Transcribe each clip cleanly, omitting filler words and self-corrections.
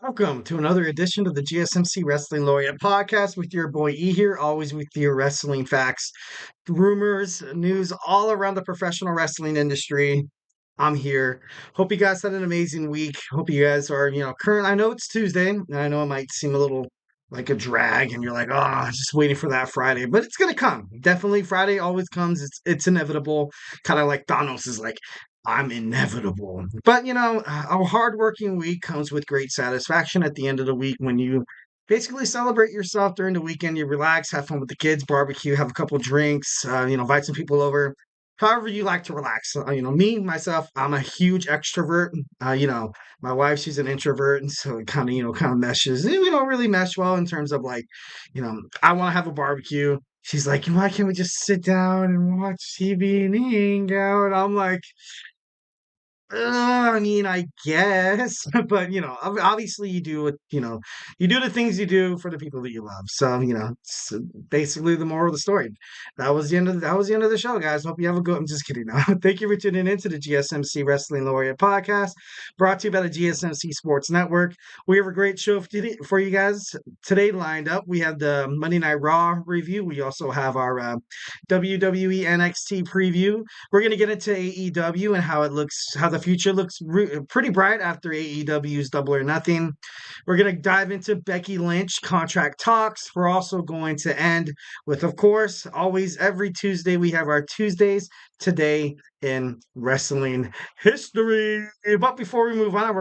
Welcome to another edition of the GSMC Wrestling Laureate Podcast with your boy E here, always with your wrestling facts, rumors, news all around the professional wrestling industry. I'm here. Hope you guys had an amazing week. Hope you guys are, current. I know it's Tuesday, and I know it might seem a little like a drag, and you're like, oh, just waiting for that Friday, but it's gonna come. Definitely, Friday always comes. It's inevitable. Kind of like Thanos is like, I'm inevitable. But a hardworking week comes with great satisfaction at the end of the week when you basically celebrate yourself during the weekend. You relax, have fun with the kids, barbecue, have a couple drinks, invite some people over. However you like to relax. Me, myself, I'm a huge extrovert. My wife, she's an introvert, and so it kind of meshes. We don't really mesh well in terms of like, I want to have a barbecue. She's like, why can't we just sit down and watch TV and hang out? I'm like, I mean, I guess, but obviously you do what you do the things you do for the people that you love. So it's basically the moral of the story. That was the end of the show, guys. Hope you have a good. I'm just kidding. Now, thank you for tuning in to the GSMC Wrestling Laureate Podcast, brought to you by the GSMC Sports Network. We have a great show for you guys today lined up. We have the Monday Night Raw review. We also have our WWE NXT preview. We're going to get into AEW and how the future looks pretty bright after AEW's Double or Nothing. We're going to dive into Becky Lynch contract talks. We're also going to end with, of course, always every Tuesday, we have our Tuesdays Today in Wrestling History. But before we move on, I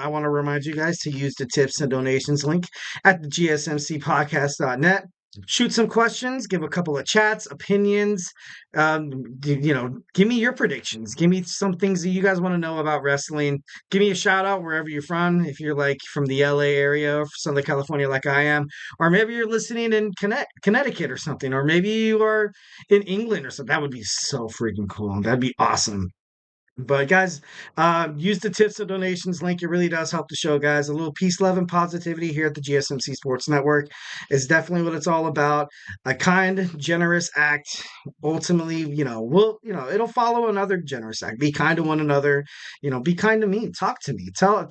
want to remind you guys to use the tips and donations link at the gsmcpodcast.net. Shoot some questions, give a couple of chats, opinions. Give me your predictions. Give me some things that you guys want to know about wrestling. Give me a shout out wherever you're from. If you're like from the LA area or Southern California, like I am, or maybe you're listening in Connecticut or something, or maybe you are in England or something. That would be so freaking cool. That'd be awesome. But guys, use the tips and donations link. It really does help the show, guys. A little peace, love, and positivity here at the GSMC Sports Network is definitely what it's all about. A kind, generous act. Ultimately, it'll follow another generous act. Be kind to one another. Be kind to me. Talk to me. Tell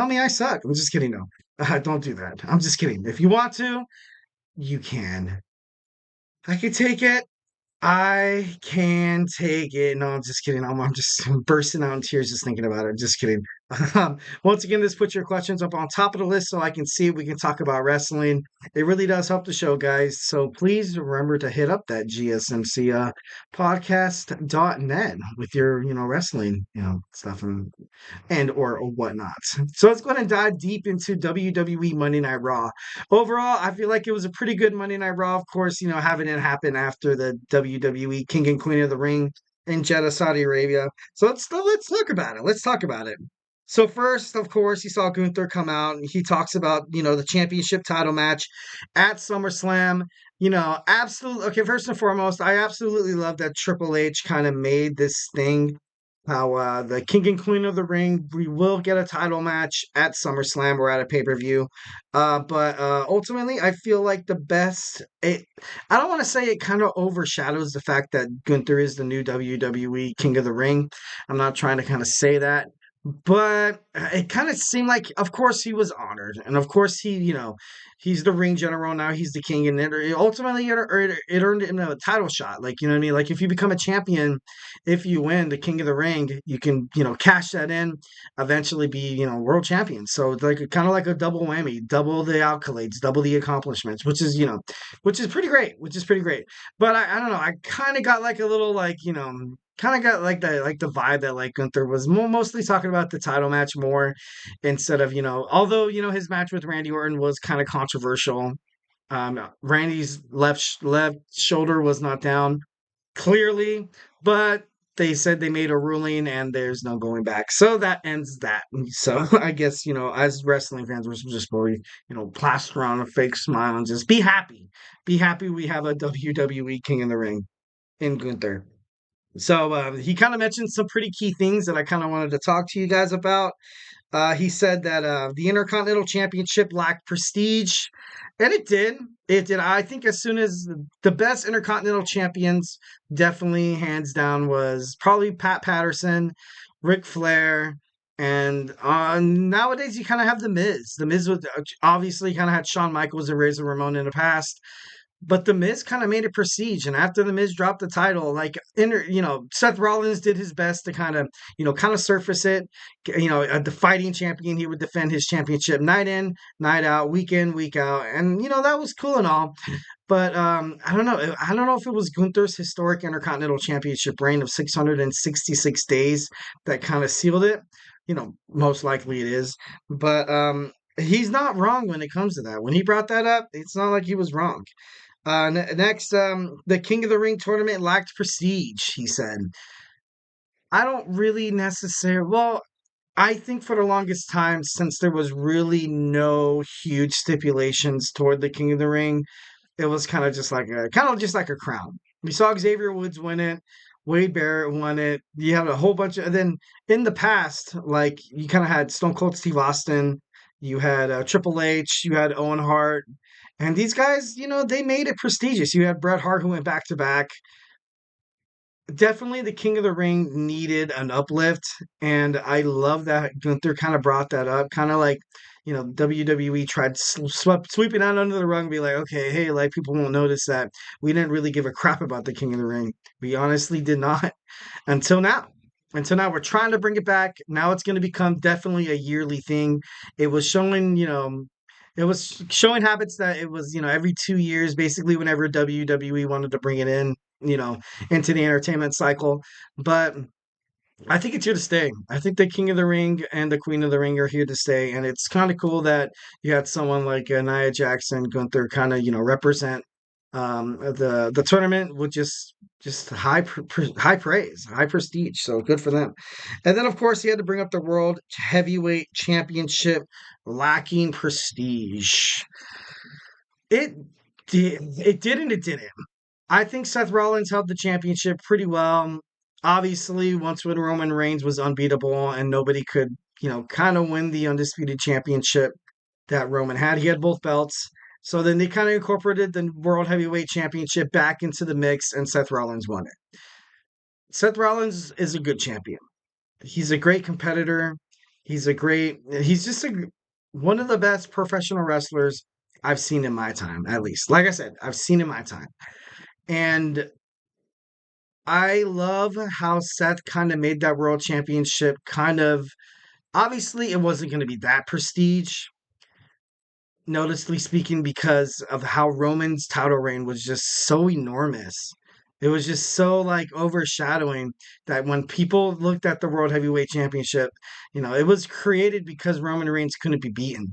me I suck. I'm just kidding. No, don't do that. I'm just kidding. If you want to, you can. I can take it. I can take it. No, I'm just kidding. I'm just bursting out in tears just thinking about it. Just kidding. Once again, just put your questions up on top of the list so I can see we can talk about wrestling. It really does help the show, guys. So please remember to hit up that GSMC podcast.net with your, wrestling, stuff and or whatnot. So let's go ahead and dive deep into WWE Monday Night Raw. Overall, I feel like it was a pretty good Monday Night Raw. Of course, having it happen after the WWE King and Queen of the Ring in Jeddah, Saudi Arabia. So let's talk about it. Let's talk about it. So first, of course, you saw Gunther come out and he talks about, the championship title match at SummerSlam. Absolutely. Okay, first and foremost, I absolutely love that Triple H kind of made this thing how the King and Queen of the Ring, we will get a title match at SummerSlam or at a pay-per-view. But ultimately, I feel like I don't want to say it kind of overshadows the fact that Gunther is the new WWE King of the Ring. I'm not trying to kind of say that. But it kind of seemed like, of course, he was honored, and of course, he's the ring general now. He's the king, and ultimately, it earned him a title shot. Like, you know what I mean? Like, if you become a champion, if you win the King of the Ring, you can, cash that in, eventually be, world champion. So it's like kind of like a double whammy, double the accolades, double the accomplishments, which is pretty great. Which is pretty great. But I don't know. I kind of got like a little like, kind of got like the vibe that like Gunther was mostly talking about the title match more instead of although his match with Randy Orton was kind of controversial. Randy's left shoulder was not down clearly, but they said they made a ruling and there's no going back. So that ends that. So I guess as wrestling fans, we're just really plaster on a fake smile and just be happy. Be happy we have a WWE King in the Ring in Gunther. So he kind of mentioned some pretty key things that I kind of wanted to talk to you guys about. He said that the Intercontinental Championship lacked prestige, and it did. It did. I think as soon as the best Intercontinental champions, definitely hands down, was probably Pat Patterson, Ric Flair. And nowadays, you kind of have The Miz. The Miz was obviously kind of had Shawn Michaels and Razor Ramon in the past, but The Miz kind of made a prestige. And after The Miz dropped the title, Seth Rollins did his best to kind of surface it. The fighting champion, he would defend his championship night in, night out, week in, week out. And, that was cool and all. But I don't know. I don't know if it was Gunther's historic Intercontinental Championship reign of 666 days that kind of sealed it. Most likely it is. But he's not wrong when it comes to that. When he brought that up, it's not like he was wrong. Next, the King of the Ring tournament lacked prestige, he said. I don't really necessarily. Well, I think for the longest time, since there was really no huge stipulations toward the King of the Ring, it was kind of just like a crown. We saw Xavier Woods win it. Wade Barrett won it. You had a whole bunch of, and then in the past, like you kind of had Stone Cold Steve Austin, you had Triple H, you had Owen Hart, and these guys, they made it prestigious. You had Bret Hart who went back to back. Definitely the King of the Ring needed an uplift, and I love that Gunther kind of brought that up, kind of like, WWE tried sweeping out under the rug and be like, okay, hey, like people won't notice that we didn't really give a crap about the King of the Ring. We honestly did not until now. Until now, we're trying to bring it back. Now it's going to become definitely a yearly thing. It was showing, it was showing habits that it was, every 2 years, basically, whenever WWE wanted to bring it in, you know, into the entertainment cycle. But I think it's here to stay. I think the King of the Ring and the Queen of the Ring are here to stay, and it's kind of cool that you had someone like Nia Jackson, Gunther, kind of represent the tournament with just high praise, high prestige. So good for them. And then of course he had to bring up the World Heavyweight Championship lacking prestige. It did and it didn't. I think Seth Rollins held the championship pretty well. Obviously, once when Roman Reigns was unbeatable and nobody could, kind of win the undisputed championship that Roman had. He had both belts. So then they kind of incorporated the World Heavyweight Championship back into the mix, and Seth Rollins won it. Seth Rollins is a good champion. He's a great competitor. He's just one of the best professional wrestlers I've seen in my time, at least. Like I said, I've seen in my time. And I love how Seth kind of made that world championship obviously it wasn't going to be that prestige, noticeably speaking, because of how Roman's title reign was just so enormous. It was just so like overshadowing that when people looked at the World Heavyweight Championship, it was created because Roman Reigns couldn't be beaten.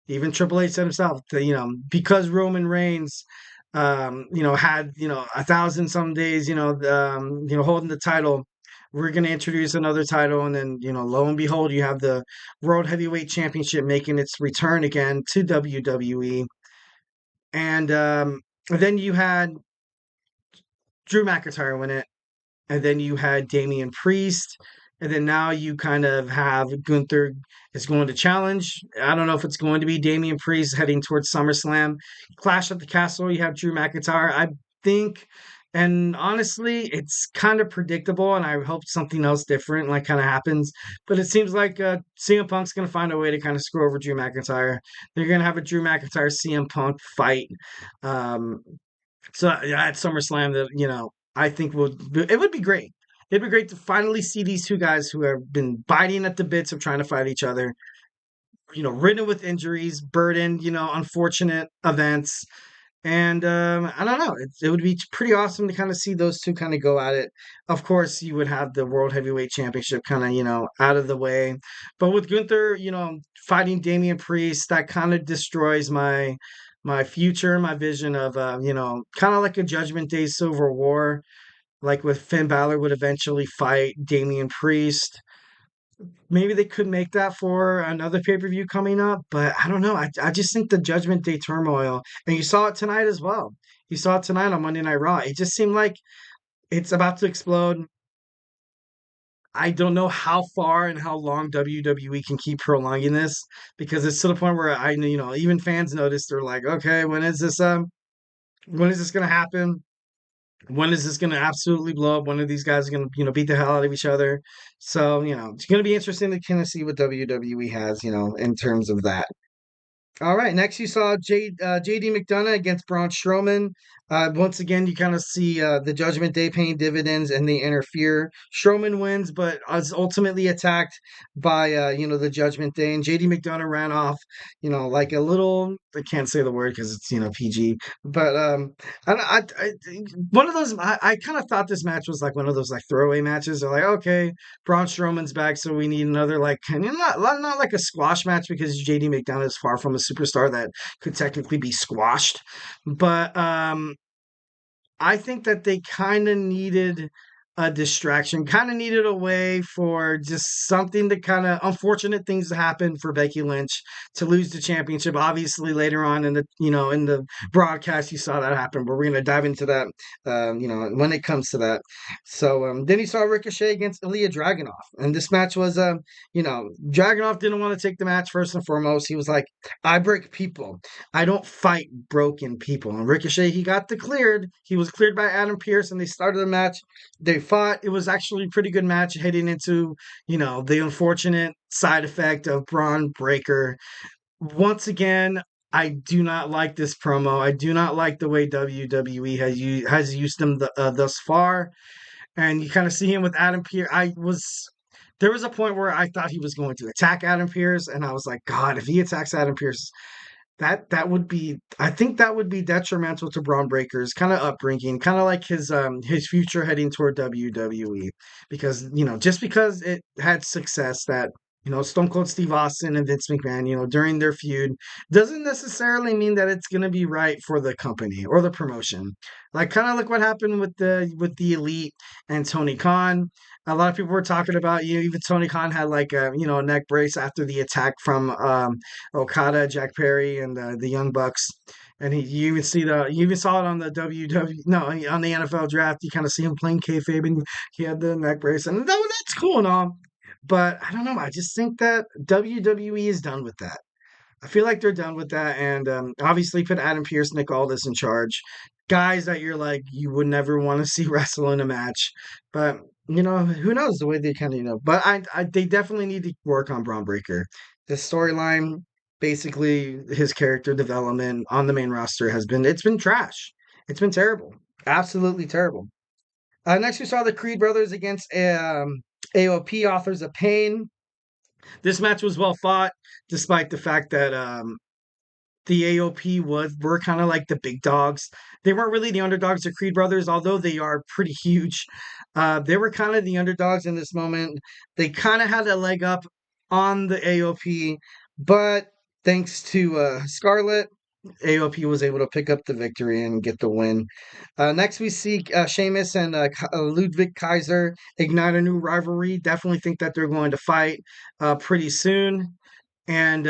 Even Triple H said himself that, because Roman Reigns, had, 1,000 some days, holding the title, we're going to introduce another title. And then, lo and behold, you have the World Heavyweight Championship making its return again to WWE. And then you had Drew McIntyre win it. And then you had Damian Priest. And then now you kind of have Gunther is going to challenge. I don't know if it's going to be Damian Priest heading towards SummerSlam. Clash at the Castle, you have Drew McIntyre. I think, and honestly, it's kind of predictable, and I hope something else different like kind of happens. But it seems like CM Punk's going to find a way to kind of screw over Drew McIntyre. They're going to have a Drew McIntyre CM Punk fight. So yeah, at SummerSlam, that I think it would be great. It'd be great to finally see these two guys who have been biting at the bits of trying to fight each other, ridden with injuries, burdened, unfortunate events. And I don't know. It would be pretty awesome to kind of see those two kind of go at it. Of course, you would have the World Heavyweight Championship kind of, out of the way. But with Gunther, fighting Damian Priest, that kind of destroys my future, my vision of, kind of like a Judgment Day Civil War, like with Finn Balor would eventually fight Damian Priest. Maybe they could make that for another pay-per-view coming up, but I don't know. I just think the Judgment Day turmoil, and you saw it tonight as well. You saw it tonight on Monday Night Raw. It just seemed like it's about to explode. I don't know how far and how long WWE can keep prolonging this because it's to the point where even fans notice they're like, okay, when is this going to happen? When is this going to absolutely blow up? When are these guys going to, beat the hell out of each other? So, it's going to be interesting to kind of see what WWE has, in terms of that. All right, next you saw JD McDonough against Braun Strowman. Once again, you kind of see the Judgment Day paying dividends and they interfere. Strowman wins, but is ultimately attacked by, the Judgment Day. And JD McDonough ran off, like a little, I can't say the word because it's, PG. But one of those, I kind of thought this match was like one of those like throwaway matches. They're like, okay, Braun Strowman's back, so we need another like not like a squash match because JD McDonough is far from a superstar that could technically be squashed. But I think that they kind of needed a distraction, kind of needed a way for just something to kind of unfortunate things to happen for Becky Lynch to lose the championship. Obviously, later on in the in the broadcast, you saw that happen, but we're gonna dive into that, when it comes to that. So then you saw Ricochet against Ilya Dragunov, and this match was, Dragunov didn't want to take the match first and foremost. He was like, "I break people. I don't fight broken people." And Ricochet, he got cleared. He was cleared by Adam Pearce, and they started the match. They fought. It was actually a pretty good match heading into, the unfortunate side effect of Braun Breaker. Once again, I do not like this promo. I do not like the way WWE has used them thus far. And you kind of see him with Adam Pearce. There was a point where I thought he was going to attack Adam Pearce, and I was like, God, if he attacks Adam Pearce, that would be, I think that would be detrimental to Braun Breaker's kind of upbringing, kind of like his future heading toward WWE, because just because it had success that Stone Cold Steve Austin and Vince McMahon during their feud doesn't necessarily mean that it's going to be right for the company or the promotion. Like kind of like what happened with the Elite and Tony Khan. A lot of people were talking about even Tony Khan had like a neck brace after the attack from Okada, Jack Perry, and the Young Bucks. And you even saw it on the WWE, no, on the NFL draft. You kind of see him playing kayfabe, and he had the neck brace, and that's cool and all. But I don't know. I just think that WWE is done with that. I feel like they're done with that, and obviously put Adam Pearce, Nick Aldis in charge. Guys that you're like you would never want to see wrestle in a match, but who knows the way they kind of But they definitely need to work on Braun Breaker. The storyline, basically his character development on the main roster it's been trash. It's been terrible, absolutely terrible. Next we saw the Creed brothers against AOP, Authors of Pain. This match was well fought, despite the fact that the AOP were kind of like the big dogs. They weren't really the underdogs of Creed Brothers, although they are pretty huge. They were kind of the underdogs in this moment. They kind of had a leg up on the AOP, but thanks to Scarlett, AOP was able to pick up the victory and get the win. Next, we see Sheamus and Ludwig Kaiser ignite a new rivalry. Definitely think that they're going to fight pretty soon. And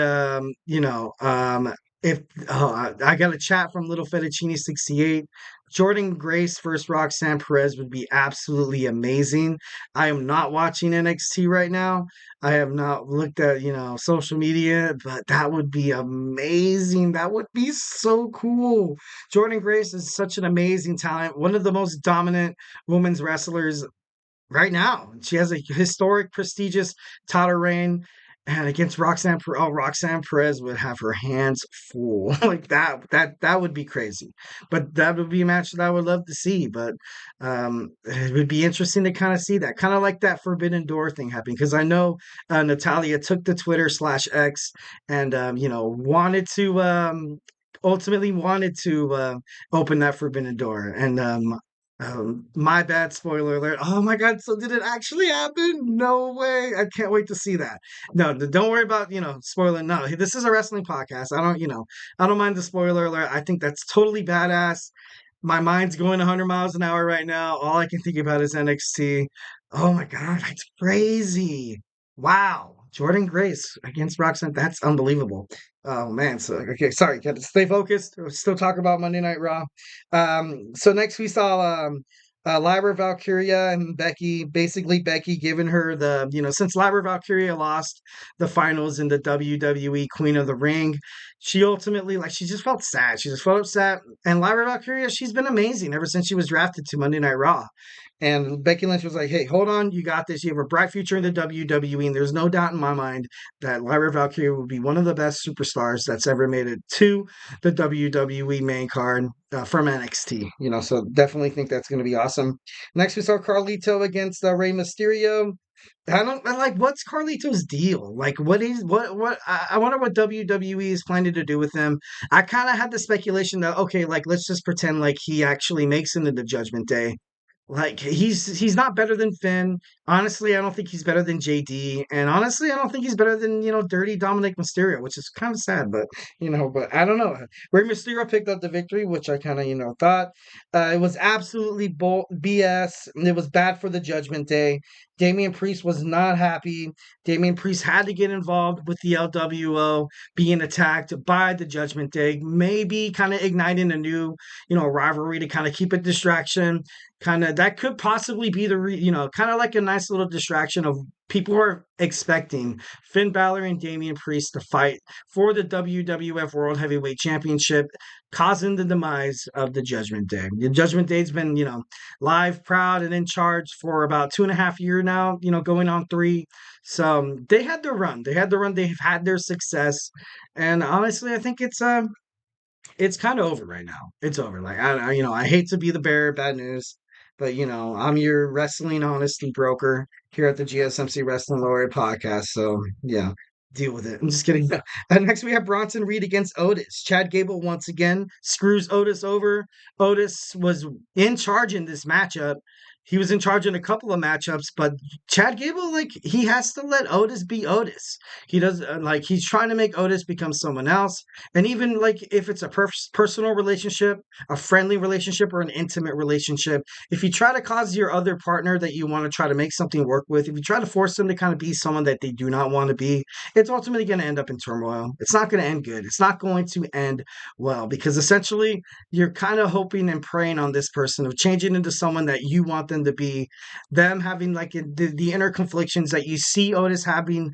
if I got a chat from Little Fettuccine 68. Jordan Grace versus Roxanne Perez would be absolutely amazing. I am not watching NXT right now. I have not looked at social media, but that would be amazing. That would be so cool. Jordan Grace is such an amazing talent, one of the most dominant women's wrestlers right now. She has a historic, prestigious title reign. And against Roxanne, Roxanne Perez would have her hands full like that. That would be crazy, but that would be a match that I would love to see. But it would be interesting to kind of see that, kind of like that Forbidden Door thing happening, because I know Natalia took the Twitter/X and wanted to ultimately wanted to open that Forbidden Door, and my bad, spoiler alert. Oh my god, so did it actually happen? No way. I can't wait to see that. No, don't worry about, spoiling. No, this is a wrestling podcast. I don't mind the spoiler alert. I think that's totally badass. My mind's going 100 miles an hour right now. All I can think about is NXT. Oh my god, that's crazy. Wow. Jordan Grace against Roxanne. That's unbelievable. Oh man. So okay, sorry, got to stay focused. We'll still talk about Monday Night Raw. So next we saw Lyra Valkyria and Becky, basically Becky giving her the, since Lyra Valkyria lost the finals in the WWE Queen of the Ring, she ultimately, like, she just felt sad. She just felt upset. And Lyra Valkyria, she's been amazing ever since she was drafted to Monday Night Raw. And Becky Lynch was like, hey, hold on, you got this. You have a bright future in the WWE. And there's no doubt in my mind that Lyra Valkyria will be one of the best superstars that's ever made it to the WWE main card from NXT. So definitely think that's going to be awesome. Next, we saw Carlito against Rey Mysterio. I like, what's Carlito's deal? Like, I wonder what WWE is planning to do with him. I kind of had the speculation that, okay, like, let's just pretend like he actually makes it into the Judgment Day. Like, he's not better than Finn. Honestly, I don't think he's better than JD. And honestly, I don't think he's better than, Dirty Dominik Mysterio, which is kind of sad, but I don't know. Rey Mysterio picked up the victory, which I kind of, thought. It was absolutely BS. It was bad for the Judgment Day. Damian Priest was not happy. Damian Priest had to get involved with the LWO being attacked by the Judgment Day, maybe kind of igniting a new, rivalry to kind of keep a distraction. Kind of that could possibly be kind of like a nice little distraction of people who are expecting Finn Balor and Damian Priest to fight for the WWF World Heavyweight Championship, causing the demise of the Judgment Day. The Judgment Day's been, live, proud, and in charge for about 2.5 years now, going on 3. So they had their run. They had their run. They've had their success. And honestly, I think it's kind of over right now. It's over. Like, I hate to be the bearer of bad news, but I'm your wrestling honesty broker here at the GSMC Wrestling Laureate Podcast. So yeah, deal with it. I'm just kidding. Next, we have Bronson Reed against Otis. Chad Gable once again screws Otis over. Otis was in charge in this matchup. He was in charge in a couple of matchups, but Chad Gable, like, he has to let Otis be Otis. He does, like, he's trying to make Otis become someone else. And even, like, if it's a personal relationship, a friendly relationship, or an intimate relationship, if you try to cause your other partner that you want to try to make something work with, if you try to force them to kind of be someone that they do not want to be, it's ultimately going to end up in turmoil. It's not going to end good. It's not going to end well, because essentially you're kind of hoping and praying on this person of changing into someone that you want them to be, them having, like, the inner conflictions that you see Otis having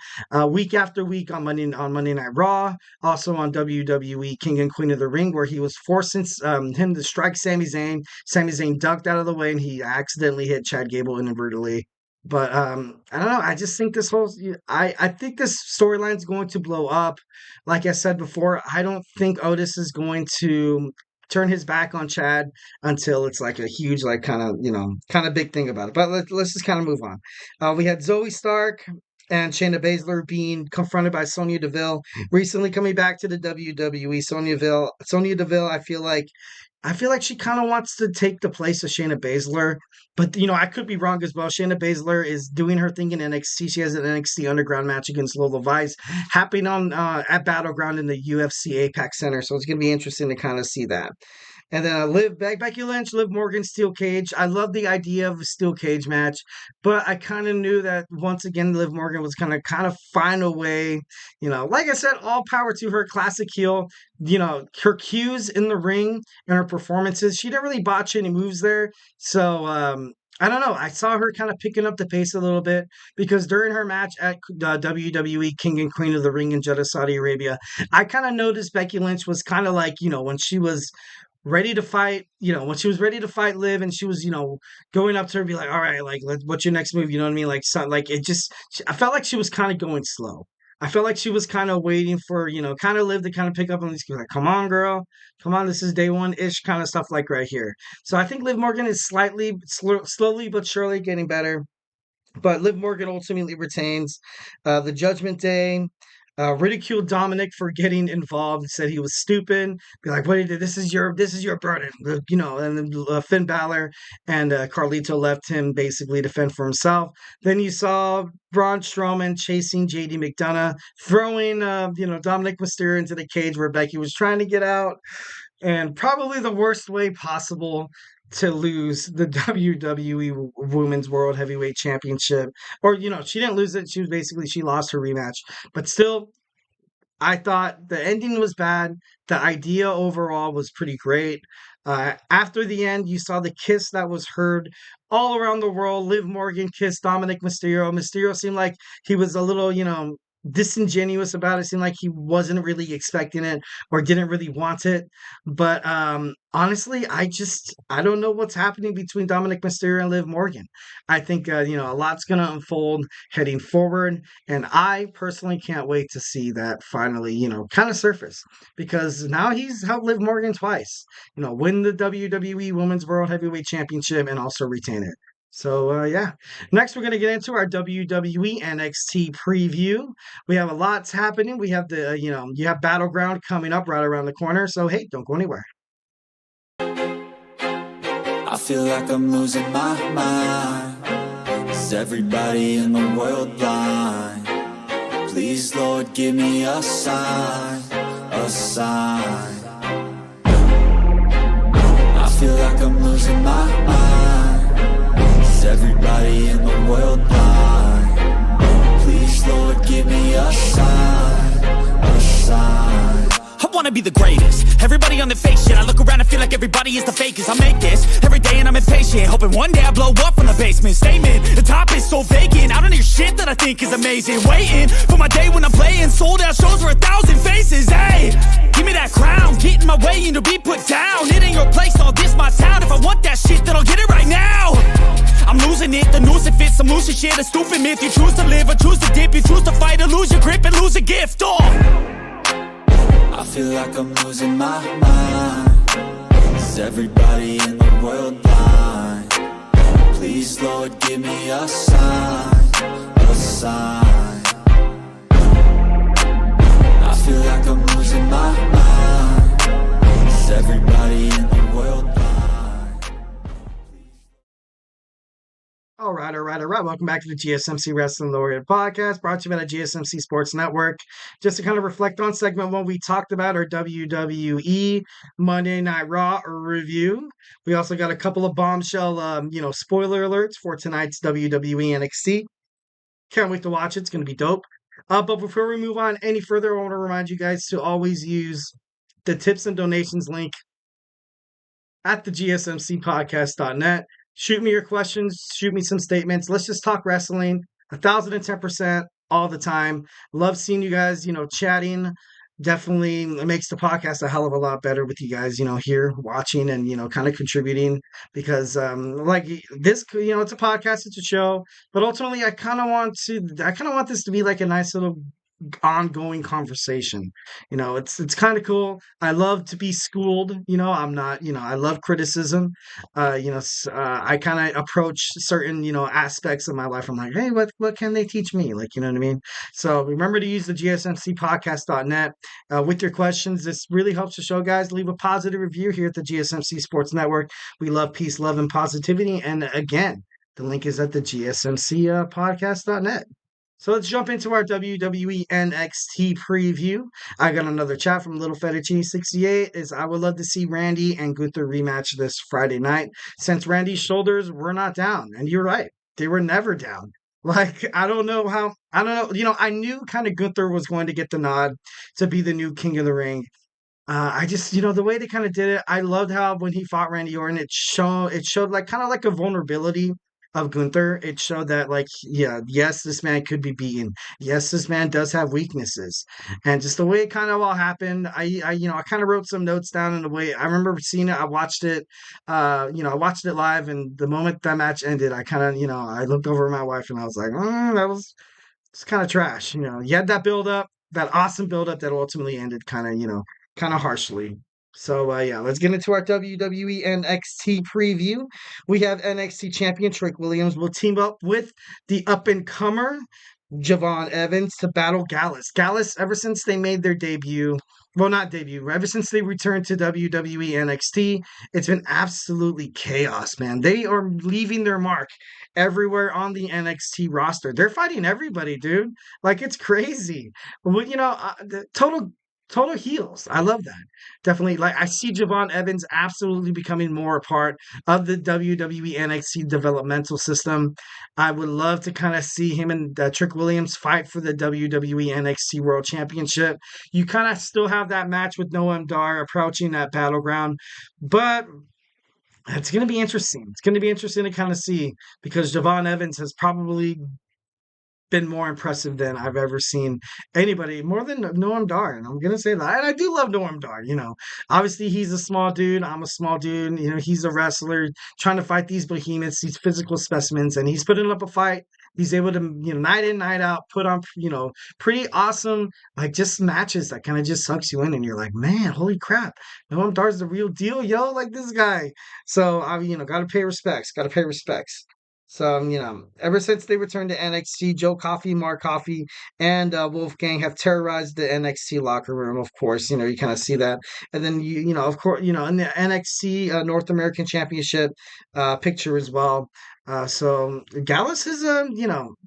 week after week on Monday Night Raw, also on WWE King and Queen of the Ring, where he was forcing him to strike Sami Zayn. Sami Zayn ducked out of the way, and he accidentally hit Chad Gable inadvertently. But I don't know. I just think I think this storyline is going to blow up. Like I said before, I don't think Otis is going to turn his back on Chad until it's like a huge, like, kind of big thing about it. But let's just kind of move on. We had Zoe Stark and Shayna Baszler being confronted by Sonya Deville, recently coming back to the WWE. Sonya Deville, I feel like she kind of wants to take the place of Shayna Baszler, but I could be wrong as well. Shayna Baszler is doing her thing in NXT. She has an NXT Underground match against Lola Vice happening on at Battleground in the UFC APAC Center, so it's going to be interesting to kind of see that. And then Becky Lynch, Liv Morgan, steel cage. I love the idea of a steel cage match, but I kind of knew that once again Liv Morgan was gonna kind of find a way. Like I said, all power to her, classic heel. Her cues in the ring and her performances. She didn't really botch any moves there, so I don't know. I saw her kind of picking up the pace a little bit, because during her match at WWE King and Queen of the Ring in Jeddah, Saudi Arabia, I kind of noticed Becky Lynch was kind of like, when she was ready to fight, when she was ready to fight Liv, and she was, going up to her, be like, all right, like, what's your next move? You know what I mean? Like, so, like, I felt like she was kind of going slow. I felt like she was kind of waiting for, kind of Liv to kind of pick up on these, like, come on, girl, come on, this is day one-ish kind of stuff, like right here. So I think Liv Morgan is slowly but surely getting better. But Liv Morgan ultimately retains. The Judgment Day ridiculed Dominic for getting involved, said he was stupid. Be like, what he did? This is your burden. And then Finn Balor and Carlito left him basically to fend for himself. Then you saw Braun Strowman chasing JD McDonough, throwing Dominic Mysterio into the cage where Becky was trying to get out, and probably the worst way possible to lose the WWE Women's World Heavyweight Championship. Or, she didn't lose it. She lost her rematch. But still, I thought the ending was bad. The idea overall was pretty great. After the end, you saw the kiss that was heard all around the world. Liv Morgan kissed Dominik Mysterio. Mysterio seemed like he was a little, disingenuous about it. Seemed like he wasn't really expecting it or didn't really want it. But honestly, I don't know what's happening between Dominik Mysterio and Liv Morgan. I think a lot's gonna unfold heading forward, and I personally can't wait to see that finally, kind of surface because now he's helped Liv Morgan twice. Win the WWE Women's World Heavyweight Championship and also retain it. So yeah. Next, we're going to get into our WWE NXT preview. We have a lot's happening. We have you have Battleground coming up right around the corner. So hey, don't go anywhere. I feel like I'm losing my mind. Is everybody in the world blind? Please, Lord, give me a sign, a sign. I feel like I'm losing my mind. Is everybody in the world blind? Please, Lord, give me a sign, a sign. I wanna be the greatest. Everybody on the fake shit. I look around and feel like everybody is the fakest. I make this every day and I'm impatient, hoping one day I blow up from the basement. Statement, the top is so vacant. I don't hear shit that I think is amazing. Waiting for my day when I'm playing sold out shows for 1,000 faces. Hey, give me that crown, get in my way and to be put down. It ain't your place, all this my town. If I want that shit, then I'll get it right now. I'm losing it, the noose it fits. I'm losing shit, a stupid myth. You choose to live or choose to dip. You choose to fight or lose your grip and lose a gift. I feel like I'm losing my mind. Is everybody in the world blind? Please, Lord, give me a sign, a sign. I feel like I'm losing my mind. Is everybody in the world blind? All right. Welcome back to the GSMC Wrestling Laureate Podcast, brought to you by the GSMC Sports Network. Just to kind of reflect on segment one, we talked about our WWE Monday Night Raw review. We also got a couple of bombshell, spoiler alerts for tonight's WWE NXT. Can't wait to watch it. It's going to be dope. But before we move on any further, I want to remind you guys to always use the tips and donations link at the GSMCpodcast.net. Shoot me your questions. Shoot me some statements. Let's just talk wrestling 1,010% all the time. Love seeing you guys, chatting. Definitely makes the podcast a hell of a lot better with you guys, here watching and, kind of contributing because, like this, it's a podcast, it's a show, but ultimately I kind of want this to be like a nice little ongoing conversation. It's kind of cool. I love to be schooled. I'm not. I love criticism. I kind of approach certain aspects of my life. I'm like, hey, what can they teach me? Like, you know what I mean. So remember to use the GSMCpodcast.net with your questions. This really helps the show, guys. Leave a positive review here at the GSMC Sports Network. We love peace, love, and positivity. And again, the link is at the GSMC podcast.net. So let's jump into our WWE NXT preview. I got another chat from Little Fettuccine 68 is I would love to see Randy and Gunther rematch this Friday night since Randy's shoulders were not down. And you're right. They were never down. Like, I don't know. I knew kind of Gunther was going to get the nod to be the new King of the Ring. I just, the way they kind of did it, I loved how when he fought Randy Orton, it showed like kind of like a vulnerability of Gunther. It showed that like, yeah, yes, this man could be beaten. Yes, this man does have weaknesses. And just the way it kind of all happened, I kind of wrote some notes down in the way I remember seeing it. I watched it, I watched it live, and the moment that match ended, I kind of, I looked over at my wife and I was like, that was it's kind of trash. You had that build up, that awesome build up that ultimately ended kind of harshly. So, yeah, let's get into our WWE NXT preview. We have NXT champion Trick Williams will team up with the up-and-comer Javon Evans to battle Gallus. Gallus, ever since they made their debut, well, not debut, ever since they returned to WWE NXT, it's been absolutely chaos, man. They are leaving their mark everywhere on the NXT roster. They're fighting everybody, dude. Like, it's crazy. Well, the total total heels. I love that. Definitely. Like I see Javon Evans absolutely becoming more a part of the WWE NXT developmental system. I would love to kind of see him and Trick Williams fight for the WWE NXT World Championship. You kind of still have that match with Noam Dar approaching that battleground, but it's going to be interesting. It's going to be interesting to kind of see because Javon Evans has probably been more impressive than I've ever seen anybody, more than Noam Dar. And I'm gonna say that. And I do love Noam Dar. Obviously he's a small dude. I'm a small dude. He's a wrestler trying to fight these behemoths, these physical specimens, and he's putting up a fight. He's able to, night in, night out, put on, pretty awesome, like just matches that kind of just sucks you in, and you're like, man, holy crap, Noam Dar's the real deal, yo, like this guy. So I, gotta pay respects. Gotta pay respects. So, ever since they returned to NXT, Joe Coffey, Mark Coffey, and Wolfgang have terrorized the NXT locker room. Of course, you kind of see that, and then of course, in the NXT North American Championship picture as well. So Gallus is,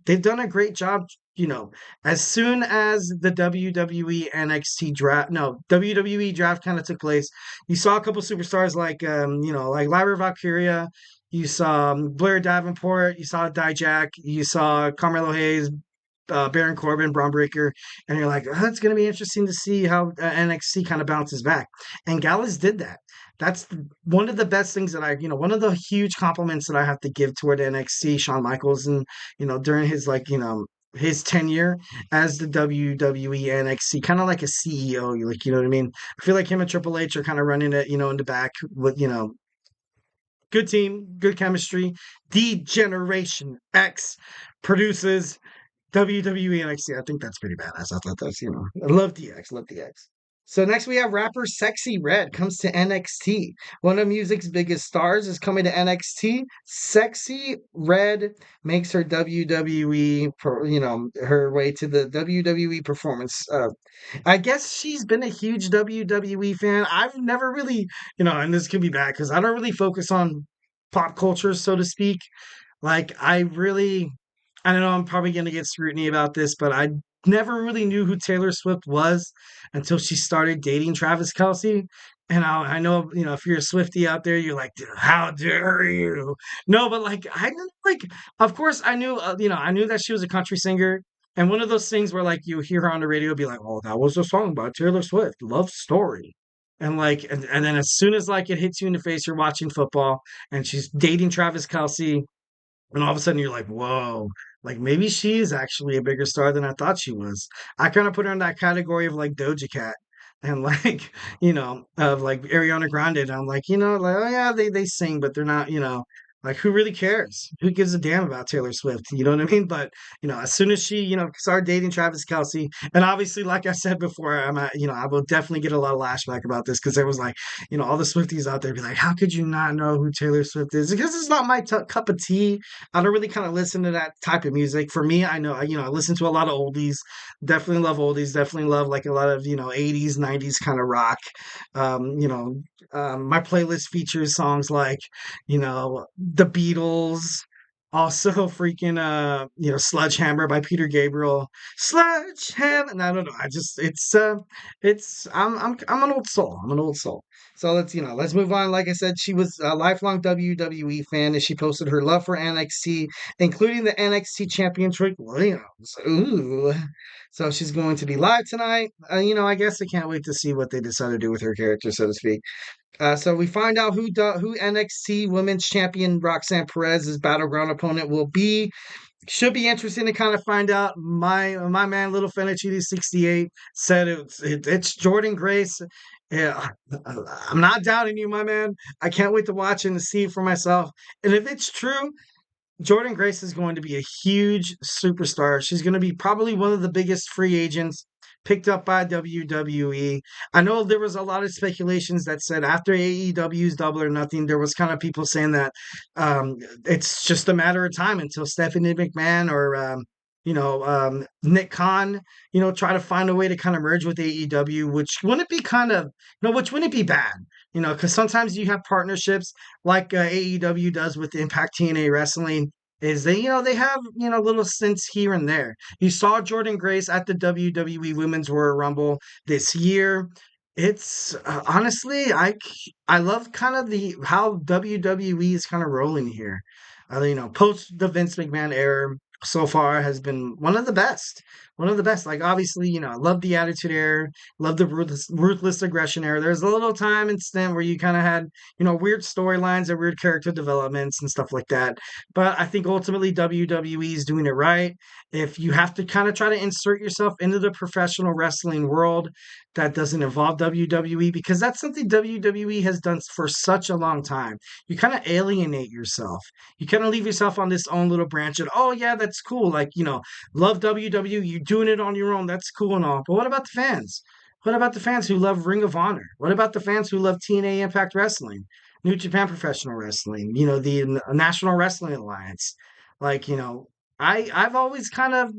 they've done a great job. As soon as the WWE NXT draft, no WWE draft kind of took place, you saw a couple superstars like, like Lyra Valkyria. You saw Blair Davenport, you saw Dijak, you saw Carmelo Hayes, Baron Corbin, Braun Breaker, and you're like, oh, it's going to be interesting to see how NXT kind of bounces back. And Gallus did that. That's one of the best things that one of the huge compliments that I have to give toward NXT, Shawn Michaels, and, during his, his tenure as the WWE NXT, kind of like a CEO, like, you know what I mean? I feel like him and Triple H are kind of running it, in the back with, good team, good chemistry. D Generation X produces WWE NXT. I think that's pretty badass. I thought that's, I love DX, love DX. So next we have rapper Sexy Red comes to NXT. One of music's biggest stars is coming to NXT. Sexy Red makes her WWE, her way to the WWE performance. I guess she's been a huge WWE fan. I've never really, and this could be bad because I don't really focus on pop culture, so to speak. Like, I don't know, I'm probably going to get scrutiny about this, but I never really knew who Taylor Swift was until she started dating Travis Kelce. And I know, if you're a Swiftie out there, you're like, how dare you? No, but like, I didn't like, of course, I knew, I knew that she was a country singer. And one of those things where like you hear her on the radio be like, oh, that was a song by Taylor Swift, Love Story. And like, and then as soon as like it hits you in the face, you're watching football and she's dating Travis Kelce, and all of a sudden you're like, whoa, like maybe she is actually a bigger star than I thought she was. I kind of put her in that category of like Doja Cat and like, of like Ariana Grande. And I'm like, like, oh yeah, they sing, but they're not, like who really cares? Who gives a damn about Taylor Swift? You know what I mean? But as soon as she, started dating Travis Kelce, and obviously, like I said before, I will definitely get a lot of lashback about this because there was like, all the Swifties out there be like, how could you not know who Taylor Swift is? Because it's not my cup of tea. I don't really kind of listen to that type of music. For me, I know, I listen to a lot of oldies. Definitely love oldies. Definitely love like a lot of 80s, 90s kind of rock. My playlist features songs like, the Beatles, also freaking Sledgehammer by Peter Gabriel. Sledgehammer. And I don't know. I'm an old soul. I'm an old soul. So let's move on. Like I said, she was a lifelong WWE fan and she posted her love for NXT, including the NXT champion Trick Williams. Ooh. So she's going to be live tonight. I guess I can't wait to see what they decide to do with her character, so to speak. So we find out who NXT Women's Champion Roxanne Perez's battleground opponent will be. Should be interesting to kind of find out. My man, Little Fenechidi 68 said it's Jordan Grace. Yeah, I'm not doubting you, my man. I can't wait to watch and to see it for myself. And if it's true, Jordan Grace is going to be a huge superstar. She's going to be probably one of the biggest free agents picked up by WWE. I know there was a lot of speculations that said after AEW's Double or Nothing, there was kind of people saying that it's just a matter of time until Stephanie McMahon or Nick Khan, try to find a way to kind of merge with AEW, which wouldn't be which wouldn't be bad, because sometimes you have partnerships like AEW does with Impact TNA Wrestling. is they have, little stints here and there. You saw Jordan Grace at the WWE Women's Royal Rumble this year. It's honestly, I love kind of the how WWE is kind of rolling here. Post the Vince McMahon era so far has been one of the best. One of the best. Like obviously, I love the Attitude Era, love the ruthless aggression era. There's a little time and stint where you kind of had, weird storylines and weird character developments and stuff like that. But I think ultimately WWE is doing it right. If you have to kind of try to insert yourself into the professional wrestling world, that doesn't involve WWE, because that's something WWE has done for such a long time. You kind of alienate yourself. You kind of leave yourself on this own little branch and, oh yeah, that's cool. Like, love WWE, you're doing it on your own. That's cool and all. But what about the fans? What about the fans who love Ring of Honor? What about the fans who love TNA Impact Wrestling, New Japan Professional Wrestling, the National Wrestling Alliance? Like, I've always kind of,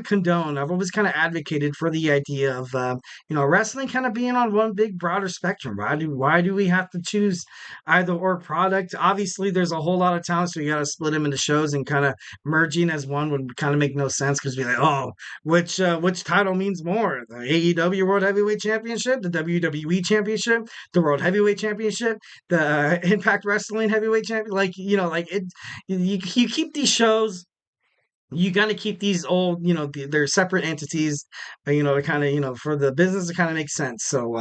condoned, I've always kind of advocated for the idea of, wrestling kind of being on one big broader spectrum. Why do we have to choose either or product? Obviously, there's a whole lot of talent, so you got to split them into shows, and kind of merging as one would kind of make no sense, because be like, oh, which title means more? The AEW World Heavyweight Championship, the WWE Championship, the World Heavyweight Championship, the Impact Wrestling Heavyweight Champion? Like, like it, you keep these shows. You got to keep these old, they're separate entities, to kind of, for the business to kind of make sense. So,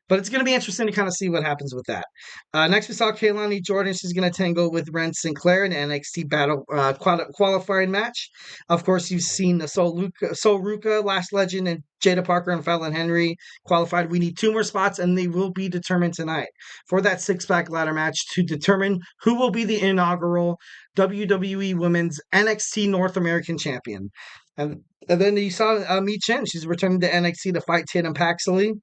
but it's going to be interesting to kind of see what happens with that. Next, we saw Kaylani Jordan. She's going to tangle with Ren Sinclair in the NXT qualifying match. Of course, you've seen the Sol Ruka, Last Legend, and Jada Parker and Fallon Henry qualified. We need 2 more spots, and they will be determined tonight for that 6-pack ladder match to determine who will be the inaugural WWE Women's NXT North American Champion. And then you saw Mi Chen. She's returning to NXT to fight Tatum Paxley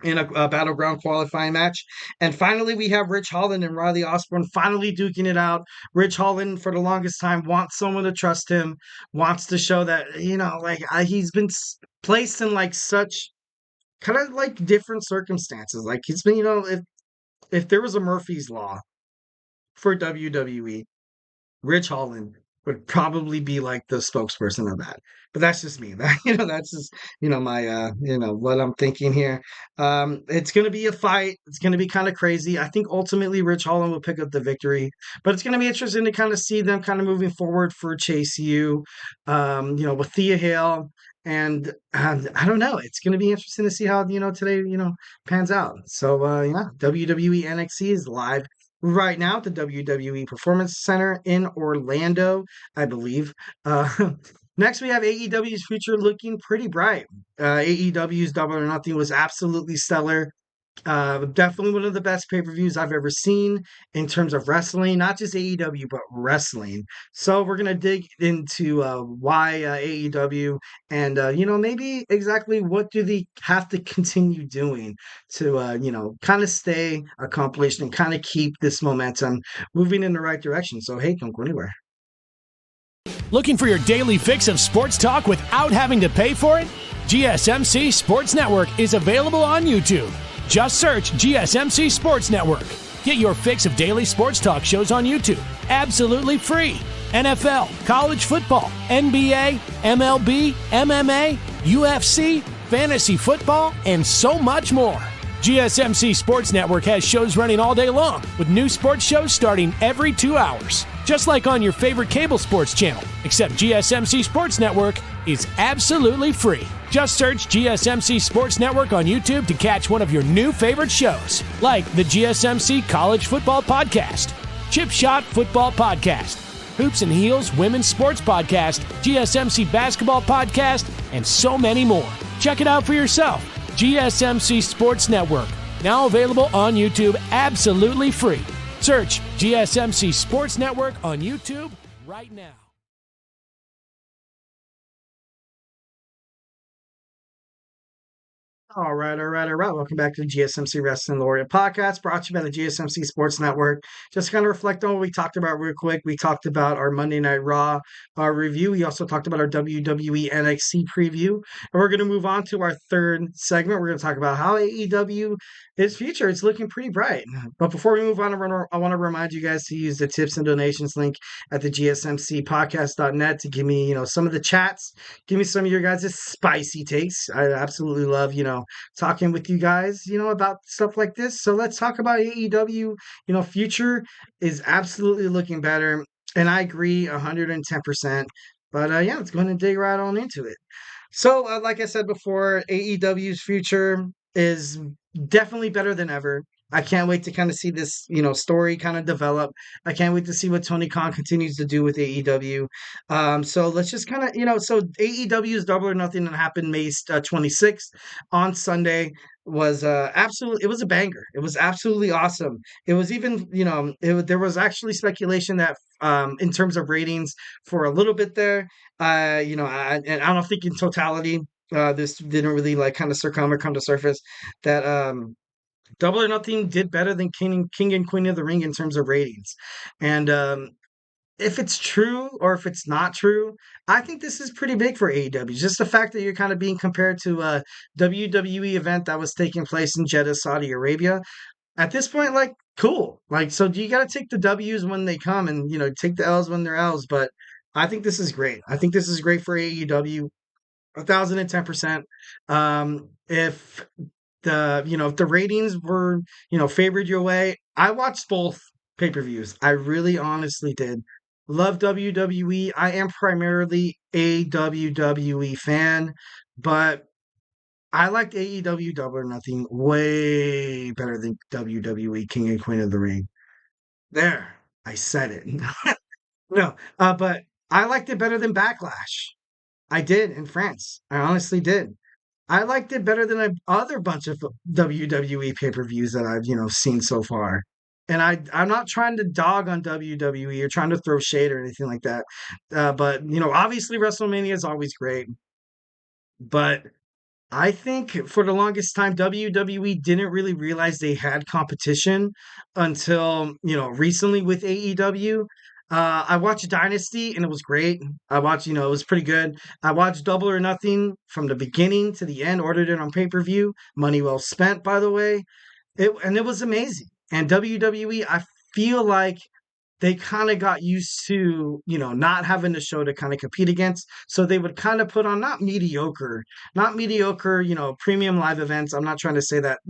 in a Battleground qualifying match. And finally, we have Rich Holland and Riley Osborne finally duking it out. Rich Holland, for the longest time, wants someone to trust him, wants to show that, he's been placed in, such kind of, different circumstances. Like, he's been, if there was a Murphy's Law for WWE, Rich Holland would probably be the spokesperson of that. But that's just me. That's just, my, what I'm thinking here. It's going to be a fight. It's going to be kind of crazy. I think ultimately Rich Holland will pick up the victory, but it's going to be interesting to kind of see them kind of moving forward for Chase U, with Thea Hale. And I don't know. It's going to be interesting to see how, today, pans out. So, WWE NXT is live right now at the WWE Performance Center in Orlando, I believe. Next, we have AEW's future looking pretty bright. AEW's Double or Nothing was absolutely stellar. Definitely one of the best pay-per-views I've ever seen in terms of wrestling, not just AEW, but wrestling. So we're going to dig into why AEW and, maybe exactly what do they have to continue doing to, kind of stay accomplished and kind of keep this momentum moving in the right direction. So, hey, don't go anywhere. Looking for your daily fix of sports talk without having to pay for it? GSMC Sports Network is available on YouTube. Just search GSMC Sports Network. Get your fix of daily sports talk shows on YouTube, absolutely free. NFL, college football, NBA, MLB, MMA, UFC, fantasy football, and so much more. GSMC Sports Network has shows running all day long, with new sports shows starting every 2 hours. Just like on your favorite cable sports channel, except GSMC Sports Network is absolutely free. Just search GSMC Sports Network on YouTube to catch one of your new favorite shows, like the GSMC College Football Podcast, Chip Shot Football Podcast, Hoops and Heels Women's Sports Podcast, GSMC Basketball Podcast, and so many more. Check it out for yourself. GSMC Sports Network, now available on YouTube absolutely free. Search GSMC Sports Network on YouTube right now. All right, all right, all right. Welcome back to the GSMC Wrestling Laureate Podcast, brought to you by the GSMC Sports Network. Just kind of reflect on what we talked about real quick. We talked about our Monday Night Raw review. We also talked about our WWE NXT preview. And we're going to move on to our third segment. We're going to talk about how AEW is future. It's looking pretty bright. But before we move on, I want to remind you guys to use the tips and donations link at the GSMCpodcast.net to give me, some of the chats. Give me some of your guys' spicy takes. I absolutely love, talking with you guys, about stuff like this. So let's talk about AEW. Future is absolutely looking better. And I agree 110%. But yeah, let's go ahead and dig right on into it. So, like I said before, AEW's future is definitely better than ever. I can't wait to kind of see this, story kind of develop. I can't wait to see what Tony Khan continues to do with AEW. So let's just kind of, so AEW's Double or Nothing that happened May 26th on Sunday was it was a banger. It was absolutely awesome. It was even, there was actually speculation that in terms of ratings for a little bit there, and I don't think in totality, this didn't really kind of come to surface that Double or Nothing did better than King and Queen of the Ring in terms of ratings. And if it's true or if it's not true, I think this is pretty big for AEW. Just the fact that you're kind of being compared to a WWE event that was taking place in Jeddah, Saudi Arabia. At this point, cool. So do you got to take the W's when they come and, take the L's when they're L's. But I think this is great. I think this is great for AEW. 1,010%. If the ratings were, favored your way, I watched both pay-per-views. I really honestly did. Love WWE. I am primarily a WWE fan, but I liked AEW Double or Nothing way better than WWE King and Queen of the Ring. There, I said it. No, but I liked it better than Backlash. I did in France. I honestly did. I liked it better than a other bunch of WWE pay-per-views that I've, seen so far. And I'm not trying to dog on WWE or trying to throw shade or anything like that. But, obviously WrestleMania is always great. But I think for the longest time, WWE didn't really realize they had competition until, recently with AEW. I watched Dynasty and it was great. I watched, it was pretty good. I watched Double or Nothing from the beginning to the end, ordered it on pay-per-view. Money well spent, by the way. It was amazing. And WWE, I feel like they kind of got used to, not having a show to kind of compete against. So they would kind of put on not mediocre, premium live events. I'm not trying to say that,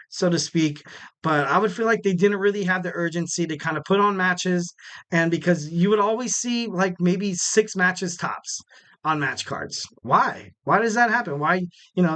so to speak, but I would feel like they didn't really have the urgency to kind of put on matches. And because you would always see maybe 6 matches tops on match cards. Why? Why does that happen? Why,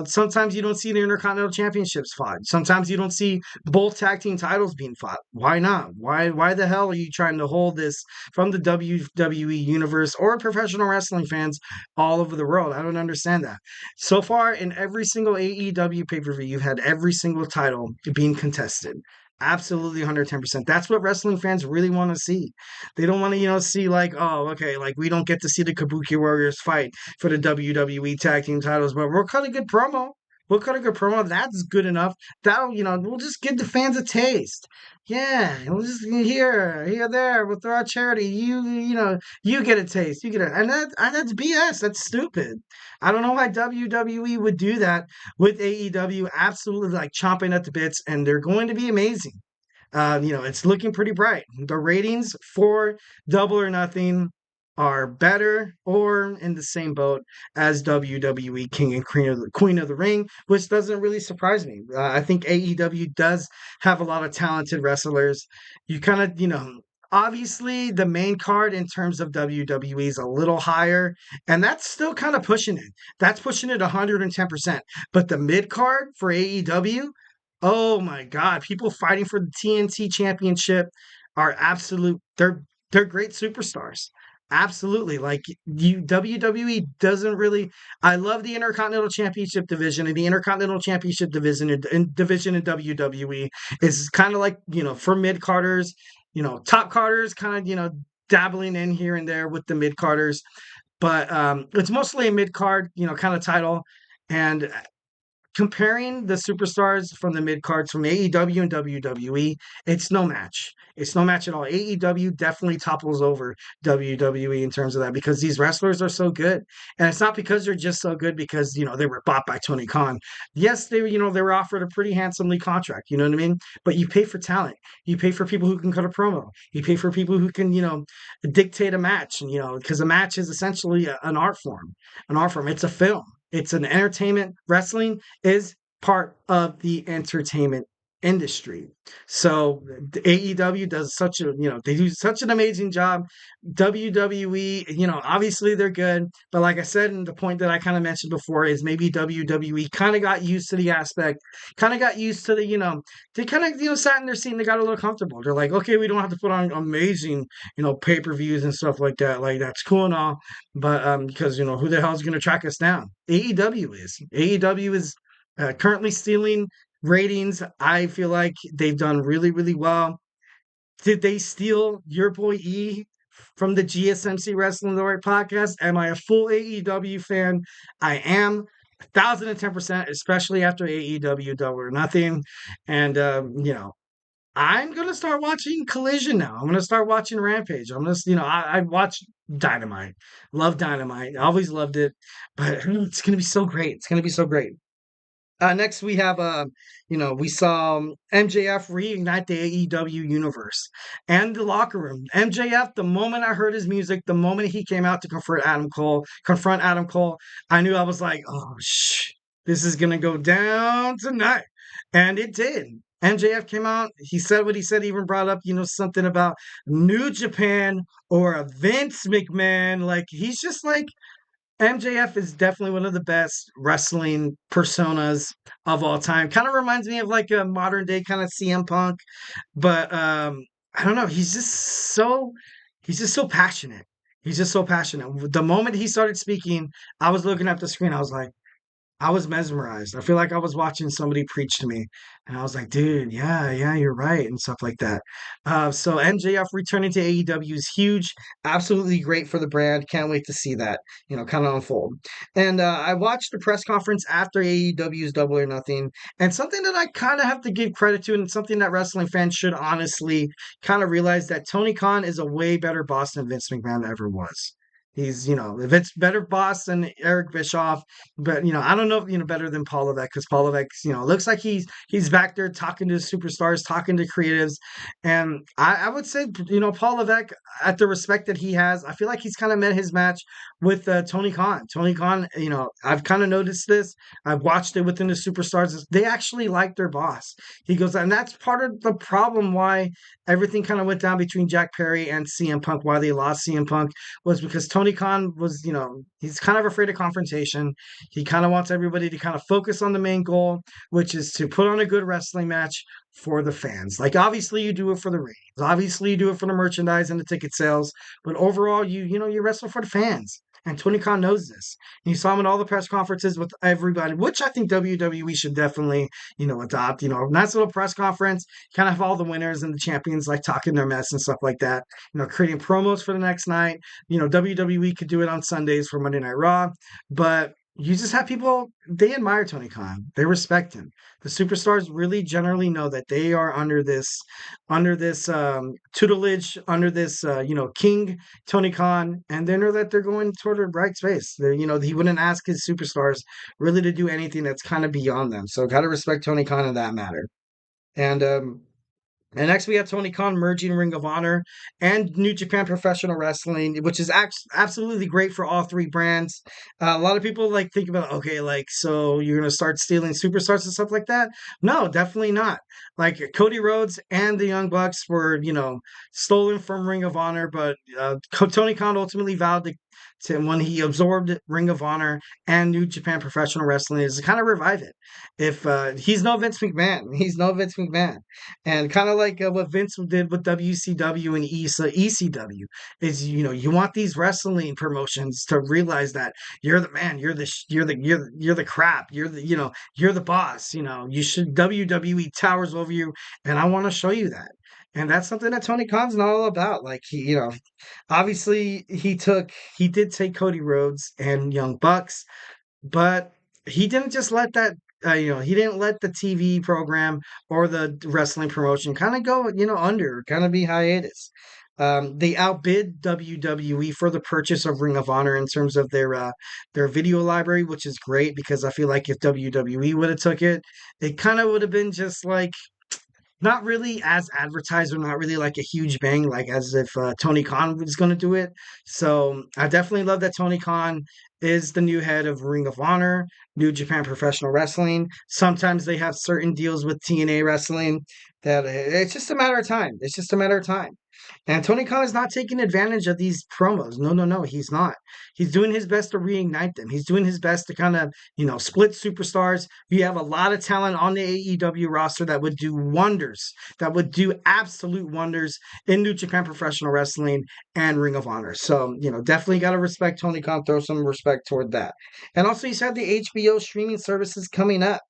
sometimes you don't see the Intercontinental Championships fought. Sometimes you don't see both tag team titles being fought. Why not? Why the hell are you trying to hold this from the WWE universe or professional wrestling fans all over the world? I don't understand that. So far, in every single AEW pay-per-view, you've had every single title being contested. Absolutely 110%. That's what wrestling fans really want to see. They don't want to, see we don't get to see the Kabuki Warriors fight for the WWE tag team titles, but we'll cut a good promo. We'll cut a good promo. That's good enough. That'll, we'll just give the fans a taste. Yeah, we'll just here, there. We'll throw out charity. You get a taste. You get it, and that's BS. That's stupid. I don't know why WWE would do that with AEW. Absolutely, chomping at the bits, and they're going to be amazing. It's looking pretty bright. The ratings for Double or Nothing are better or in the same boat as WWE King and Queen of the Ring, which doesn't really surprise me. I think AEW does have a lot of talented wrestlers. You kind of, obviously the main card in terms of WWE is a little higher, and that's still kind of pushing it. That's pushing it 110%. But the mid card for AEW, oh my God, people fighting for the TNT Championship are they're great superstars. Absolutely. WWE doesn't really. I love the Intercontinental Championship division, and the Intercontinental Championship division in WWE is kind of for mid carders, top carders kind of, dabbling in here and there with the mid carders, but it's mostly a mid card, kind of title. And comparing the superstars from the mid cards from AEW and WWE, it's no match. It's no match at all. AEW definitely topples over WWE in terms of that because these wrestlers are so good. And it's not because they're just so good because, they were bought by Tony Khan. Yes, they were offered a pretty handsomely contract, you know what I mean? But you pay for talent. You pay for people who can cut a promo. You pay for people who can, dictate a match, because a match is essentially an art form. An art form. It's a film. It's an entertainment. Wrestling is part of the entertainment industry. So the AEW does they do such an amazing job. WWE, obviously they're good, but like I said, and the point that I kind of mentioned before is maybe WWE kind of got used to the aspect, kind of got used to the, they kind of, sat in their seat and they got a little comfortable. They're like, okay, we don't have to put on amazing, pay-per-views and stuff like that. Like that's cool and all, but because who the hell is going to track us down? AEW is currently stealing ratings. I feel like they've done really, really well. Did they steal your boy E from the GSMC Wrestling Laureate Podcast? Am I a full AEW fan? I am 1,010%, especially after AEW Double or Nothing. And, I'm going to start watching Collision now. I'm going to start watching Rampage. I'm going to, I watch Dynamite. Love Dynamite. Always loved it. But it's going to be so great. It's going to be so great. Next, we have, we saw MJF reignite the AEW universe and the locker room. MJF, the moment I heard his music, the moment he came out to confront Adam Cole, I knew I was like, oh, this is going to go down tonight. And it did. MJF came out. He said what he said. He even brought up, something about New Japan or a Vince McMahon. Like, he's just like, MJF is definitely one of the best wrestling personas of all time. Kind of reminds me of like a modern day kind of CM Punk, but I don't know. He's just so passionate. He's just so passionate. The moment he started speaking, I was looking at the screen. I was mesmerized. I feel like I was watching somebody preach to me. And I was like, dude, yeah, you're right, and stuff like that. So MJF returning to AEW is huge. Absolutely great for the brand. Can't wait to see that, kind of unfold. And I watched the press conference after AEW's Double or Nothing. And something that I kind of have to give credit to, and something that wrestling fans should honestly kind of realize, that Tony Khan is a way better boss than Vince McMahon ever was. He's, if it's better boss than Eric Bischoff, but I don't know if better than Paul Levesque, because Paul Levesque, looks like he's back there talking to superstars, talking to creatives, and I would say Paul Levesque, at the respect that he has, I feel like he's kind of met his match with Tony Khan. Tony Khan, I've kind of noticed this. I've watched it within the superstars. They actually like their boss. He goes, and that's part of the problem why everything kind of went down between Jack Perry and CM Punk. Why they lost CM Punk was because Tony Khan was, he's kind of afraid of confrontation. He kind of wants everybody to kind of focus on the main goal, which is to put on a good wrestling match for the fans. Like, obviously you do it for the ratings. Obviously you do it for the merchandise and the ticket sales, but overall you wrestle for the fans. And Tony Khan knows this. And you saw him in all the press conferences with everybody, which I think WWE should definitely, adopt. Nice little press conference, kind of have all the winners and the champions like talking their mess and stuff like that. Creating promos for the next night. WWE could do it on Sundays for Monday Night Raw, but you just have people, they admire Tony Khan. They respect him. The superstars really generally know that they are under this tutelage, under this, King Tony Khan, and they know that they're going toward a bright space. He wouldn't ask his superstars really to do anything that's kind of beyond them. So got to respect Tony Khan in that matter. And next, we have Tony Khan merging Ring of Honor and New Japan Professional Wrestling, which is absolutely great for all three brands. A lot of people think about, okay, so you're going to start stealing superstars and stuff like that? No, definitely not. Like, Cody Rhodes and the Young Bucks were, stolen from Ring of Honor, but Tony Khan ultimately vowed to when he absorbed Ring of Honor and New Japan Professional Wrestling, is to kind of revive it. If he's no Vince McMahon, and kind of like what Vince did with WCW and ECW, is you want these wrestling promotions to realize that you're the man, you're the crap, you're the boss. WWE towers over you, and I want to show you that. And that's something that Tony Khan's not all about. Like, obviously he did take Cody Rhodes and Young Bucks, but he didn't just let that he didn't let the TV program or the wrestling promotion kind of go, under, kind of be hiatus. They outbid WWE for the purchase of Ring of Honor in terms of their video library, which is great because I feel like if WWE would have took it, it kind of would have been just like not really as advertised or not really like a huge bang, like as if Tony Khan was going to do it. So I definitely love that Tony Khan is the new head of Ring of Honor, New Japan Professional Wrestling. Sometimes they have certain deals with TNA Wrestling that it's just a matter of time. It's just a matter of time. And Tony Khan is not taking advantage of these promos. No, no, no, he's not. He's doing his best to reignite them. He's doing his best to kind of, split superstars. We have a lot of talent on the AEW roster that would do wonders, that would do absolute wonders in New Japan Professional Wrestling and Ring of Honor. So, definitely got to respect Tony Khan, throw some respect toward that. And also, he's had the HBO streaming services coming up.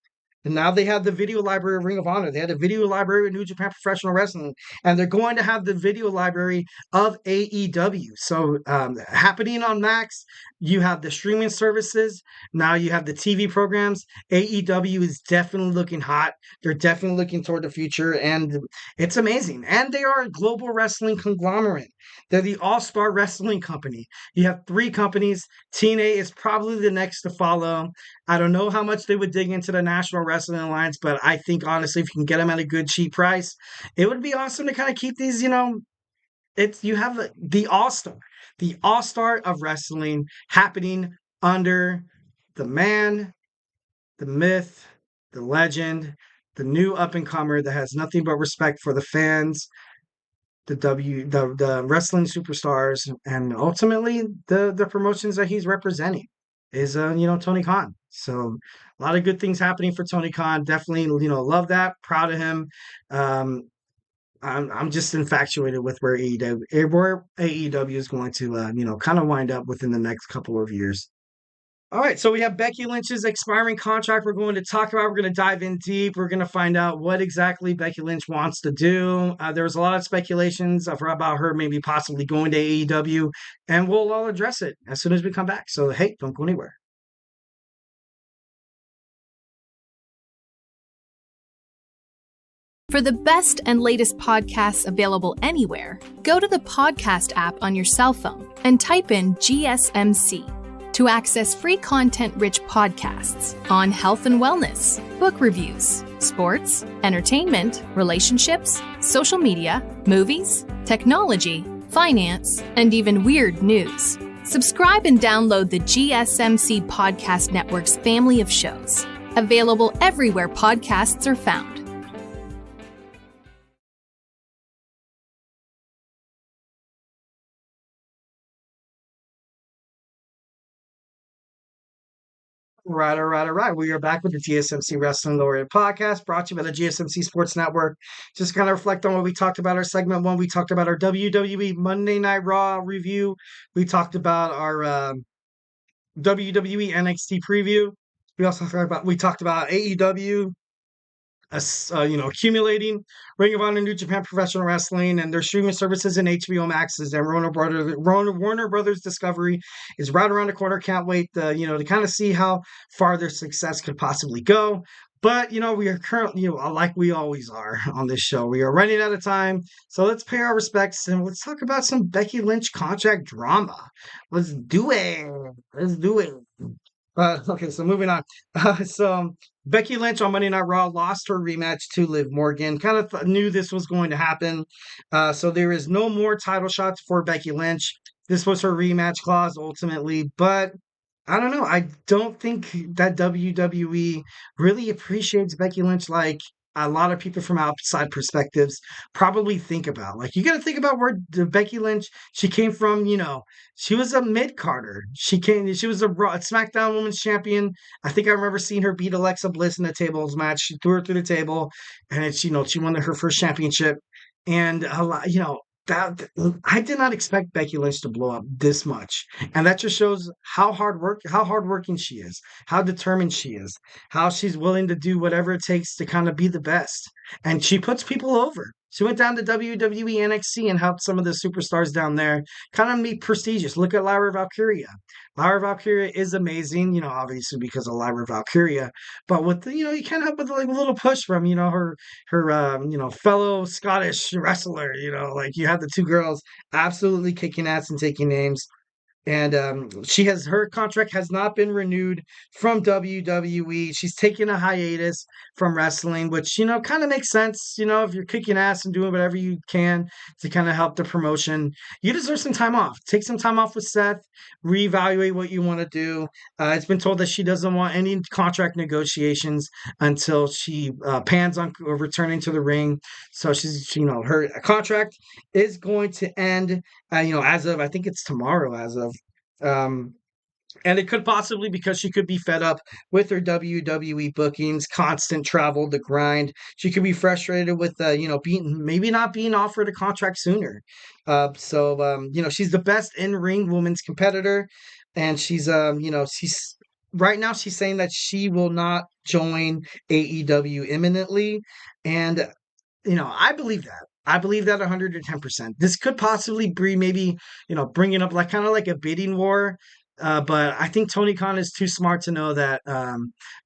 And now they have the video library of Ring of Honor. They had a video library of New Japan Professional Wrestling, and they're going to have the video library of AEW. So, happening on Max, you have the streaming services. Now you have the TV programs. AEW is definitely looking hot. They're definitely looking toward the future, and it's amazing. And they are a global wrestling conglomerate. They're the all-star wrestling company. You have 3 companies. TNA is probably the next to follow. I don't know how much they would dig into the National Wrestling Alliance, but I think honestly, if you can get them at a good cheap price, it would be awesome to kind of keep these. You have the All Star of wrestling happening under the man, the myth, the legend, the new up and comer that has nothing but respect for the fans, the wrestling superstars, and ultimately the promotions that he's representing is Tony Khan. So a lot of good things happening for Tony Khan. Definitely love that. Proud of him. I'm just infatuated with where AEW is going to kind of wind up within the next couple of years. All right, so we have Becky Lynch's expiring contract we're going to talk about. We're going to dive in deep. We're going to find out what exactly Becky Lynch wants to do. There was a lot of speculations about her maybe possibly going to AEW, and we'll all address it as soon as we come back. So, hey, don't go anywhere. For the best and latest podcasts available anywhere, go to the podcast app on your cell phone and type in GSMC. To access free content-rich podcasts on health and wellness, book reviews, sports, entertainment, relationships, social media, movies, technology, finance, and even weird news. Subscribe and download the GSMC Podcast Network's family of shows, available everywhere podcasts are found. All right. We are back with the GSMC Wrestling Laureate Podcast, brought to you by the GSMC Sports Network. Just kind of reflect on what we talked about. Our segment 1, we talked about our WWE Monday Night Raw review. We talked about our WWE NXT preview. We talked about AEW, accumulating Ring of Honor, New Japan Professional Wrestling, and their streaming services and HBO Max's and Warner Brothers Discovery is right around the corner. Can't wait to kind of see how far their success could possibly go. But we are currently, like we always are on this show, we are running out of time. So let's pay our respects and let's talk about some Becky Lynch contract drama. Let's do it. Okay, so moving on. So Becky Lynch on Monday Night Raw lost her rematch to Liv Morgan. Kind of knew this was going to happen. So there is no more title shots for Becky Lynch. This was her rematch clause ultimately, but I don't know. I don't think that WWE really appreciates Becky Lynch like a lot of people from outside perspectives probably think about. Like, you got to think about where Becky Lynch, she came from, she was a mid-carder. She was a SmackDown Women's Champion. I think I remember seeing her beat Alexa Bliss in a tables match. She threw her through the table, and it's, she won her first championship. And a lot, that I did not expect Becky Lynch to blow up this much, and that just shows how hardworking she is, how determined she is, how she's willing to do whatever it takes to kind of be the best, and she puts people over. She went down to WWE NXT and helped some of the superstars down there kind of be prestigious. Look at Lyra Valkyria. Lyra Valkyria is amazing, obviously because of Lyra Valkyria, but with the, you can't help but like a little push from, her fellow Scottish wrestler, like you have the two girls absolutely kicking ass and taking names. And her contract has not been renewed from WWE. She's taking a hiatus from wrestling, which, kind of makes sense. If you're kicking ass and doing whatever you can to kind of help the promotion, you deserve some time off. Take some time off with Seth, reevaluate what you want to do. It's been told that she doesn't want any contract negotiations until she plans on returning to the ring. So she's, her contract is going to end, as of, I think it's tomorrow, and it could possibly because she could be fed up with her WWE bookings, constant travel, the grind. She could be frustrated with, maybe not being offered a contract sooner. She's the best in-ring women's competitor, and she's right now she's saying that she will not join AEW imminently, and I believe that. I believe that 110%. This could possibly be maybe, bringing up like kind of like a bidding war. But I think Tony Khan is too smart to know that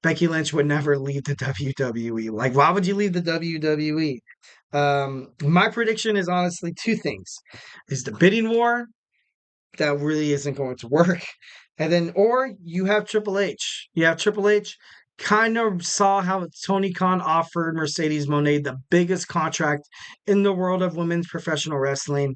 Becky Lynch would never leave the WWE. Like, why would you leave the WWE? My prediction is honestly two things. Is the bidding war that really isn't going to work. And then, or you have Triple H. You have Triple H kind of saw how Tony Khan offered Mercedes Moné the biggest contract in the world of women's professional wrestling.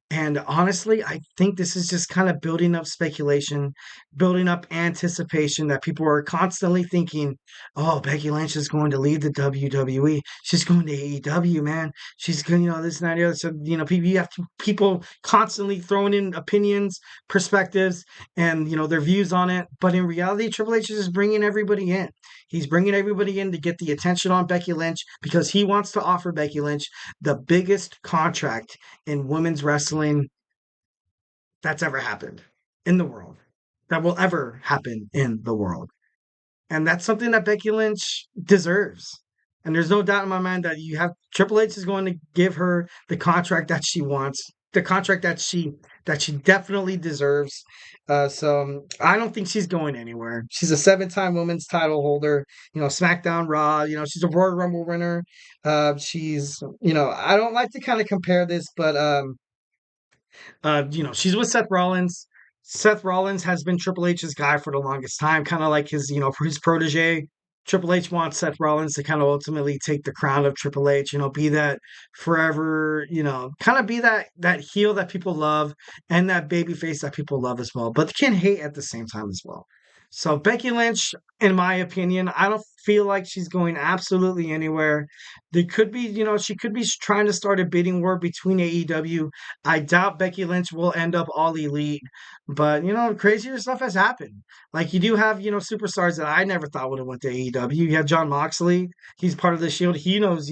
And honestly, I think this is just kind of building up speculation, building up anticipation that people are constantly thinking, oh, Becky Lynch is going to leave the WWE. She's going to AEW, man. She's going, this and that. And the other. So, you have people constantly throwing in opinions, perspectives, and, their views on it. But in reality, Triple H is just bringing everybody in. He's bringing everybody in to get the attention on Becky Lynch because he wants to offer Becky Lynch the biggest contract in women's wrestling that's ever happened in the world, that will ever happen in the world. And that's something that Becky Lynch deserves. And there's no doubt in my mind that Triple H is going to give her the contract that she wants, the contract that she definitely deserves. So I don't think she's going anywhere. She's a 7-time women's title holder, SmackDown, Raw, she's a Royal Rumble winner. She's, I don't like to kind of compare this, but, she's with Seth Rollins. Seth Rollins has been Triple H's guy for the longest time, kind of like his, his protege. Triple H wants Seth Rollins to kind of ultimately take the crown of Triple H, be that forever, kind of be that heel that people love and that babyface that people love as well, but they can't hate at the same time as well. So Becky Lynch, in my opinion, I don't feel like she's going absolutely anywhere. There could be, she could be trying to start a bidding war between AEW. I doubt Becky Lynch will end up All Elite, but, crazier stuff has happened. Like you do have, superstars that I never thought would have went to AEW. You have Jon Moxley. He's part of the Shield. He knows,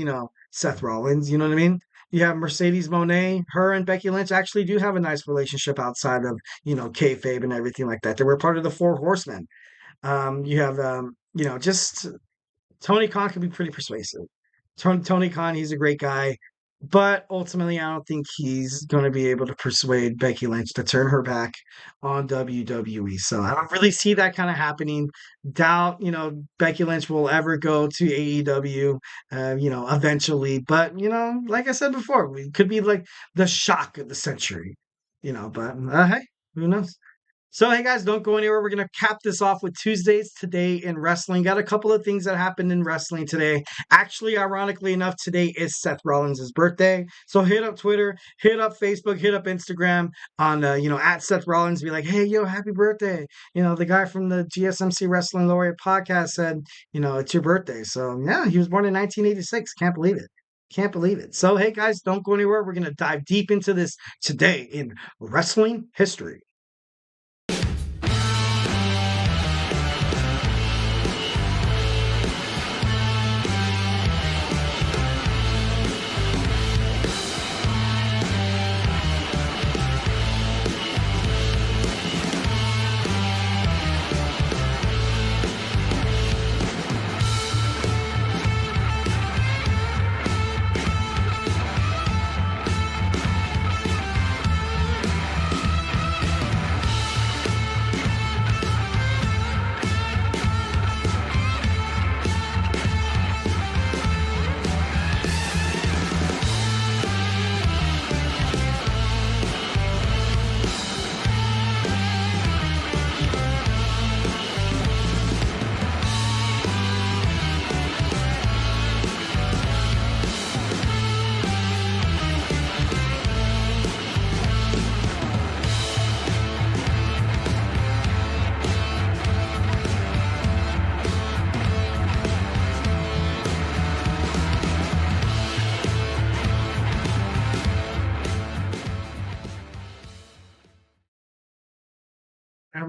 Seth Rollins. You know what I mean? You have Mercedes Moné. Her and Becky Lynch actually do have a nice relationship outside of, kayfabe and everything like that. They were part of the Four Horsemen. You have, just Tony Khan can be pretty persuasive. Tony Khan, he's a great guy. But ultimately, I don't think he's going to be able to persuade Becky Lynch to turn her back on WWE. So I don't really see that kind of happening. Doubt, Becky Lynch will ever go to AEW, eventually. But, like I said before, it could be like the shock of the century, but hey, who knows? So, hey guys, don't go anywhere. We're going to cap this off with Tuesdays Today in Wrestling. Got a couple of things that happened in wrestling today. Actually, ironically enough, today is Seth Rollins' birthday. So hit up Twitter, hit up Facebook, hit up Instagram on, at Seth Rollins. Be like, hey, yo, happy birthday. The guy from the GSMC Wrestling Laureate Podcast said, it's your birthday. So, yeah, he was born in 1986. Can't believe it. Can't believe it. So, hey guys, don't go anywhere. We're going to dive deep into this today in wrestling history.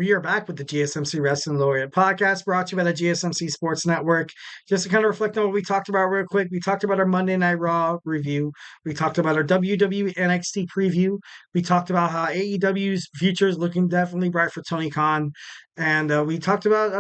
we are back with the GSMC Wrestling Laureate Podcast, brought to you by the GSMC Sports Network. Just to kind of reflect on what we talked about real quick, we talked about our Monday Night Raw review. We talked about our WWE NXT preview. We talked about how AEW's future is looking definitely bright for Tony Khan. And we talked about,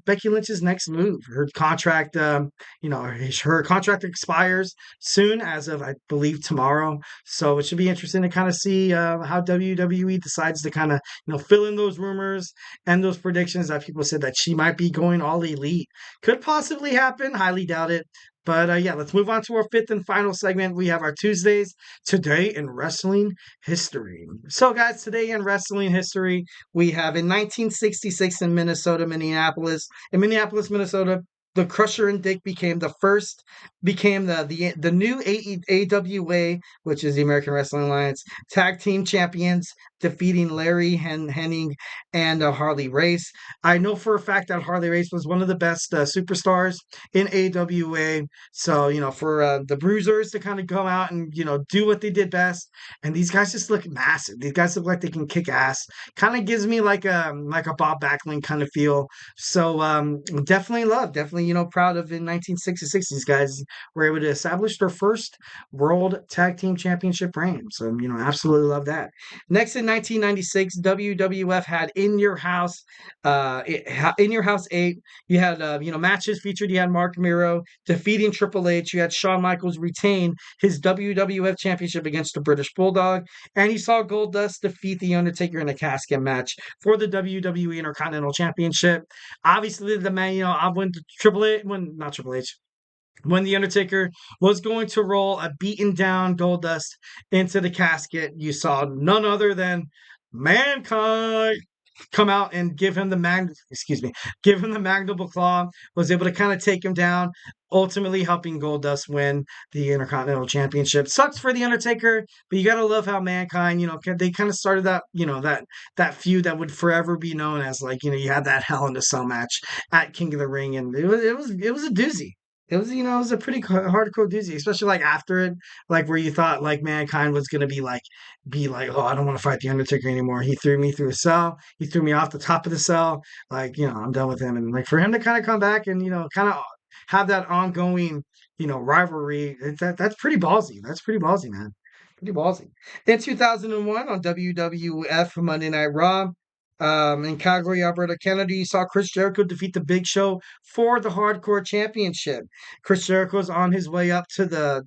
Becky Lynch's next move. Her contract, her contract expires soon, as of, I believe, tomorrow. So it should be interesting to kind of see how WWE decides to kind of, fill in those rumors and those predictions that people said that she might be going all elite. Could possibly happen. Highly doubt it. But let's move on to our fifth and final segment. We have our Tuesdays, Today in Wrestling History. So, guys, today in wrestling history, we have in 1966 in Minneapolis, Minnesota, the Crusher and Dick became the new AWA, which is the American Wrestling Alliance, tag team champions, defeating Larry Hennig and Harley Race. I know for a fact that Harley Race was one of the best superstars in AWA. So, for the Bruisers to kind of go out and, do what they did best. And these guys just look massive. These guys look like they can kick ass. Kind of gives me like a Bob Backlund kind of feel. So definitely, proud of in 1966, these guys were able to establish their first World Tag Team Championship reign. So, absolutely love that. Next in 1996, WWF had In Your House 8. You had, matches featured. You had Mark Miro defeating Triple H. You had Shawn Michaels retain his WWF Championship against the British Bulldog. And you saw Goldust defeat The Undertaker in a casket match for the WWE Intercontinental Championship. Obviously, the man, when The Undertaker was going to roll a beaten down Goldust into the casket, you saw none other than Mankind come out and give him the mandible claw, was able to kind of take him down, ultimately helping Goldust win the Intercontinental Championship. Sucks for The Undertaker, but you gotta love how Mankind, they kind of started that, that feud that would forever be known as, like, you had that Hell in a Cell match at King of the Ring, and it was a doozy. It was a pretty hardcore doozy, especially like after it, like where you thought like Mankind was gonna be like, oh, I don't want to fight the Undertaker anymore. He threw me through a cell. He threw me off the top of the cell. Like, I'm done with him. And like for him to kind of come back and kind of have that ongoing rivalry, that's pretty ballsy. That's pretty ballsy, man. Pretty ballsy. In 2001 on WWF Monday Night Raw. In Calgary, Alberta, Canada, you saw Chris Jericho defeat the Big Show for the Hardcore Championship. Chris Jericho was on his way up to the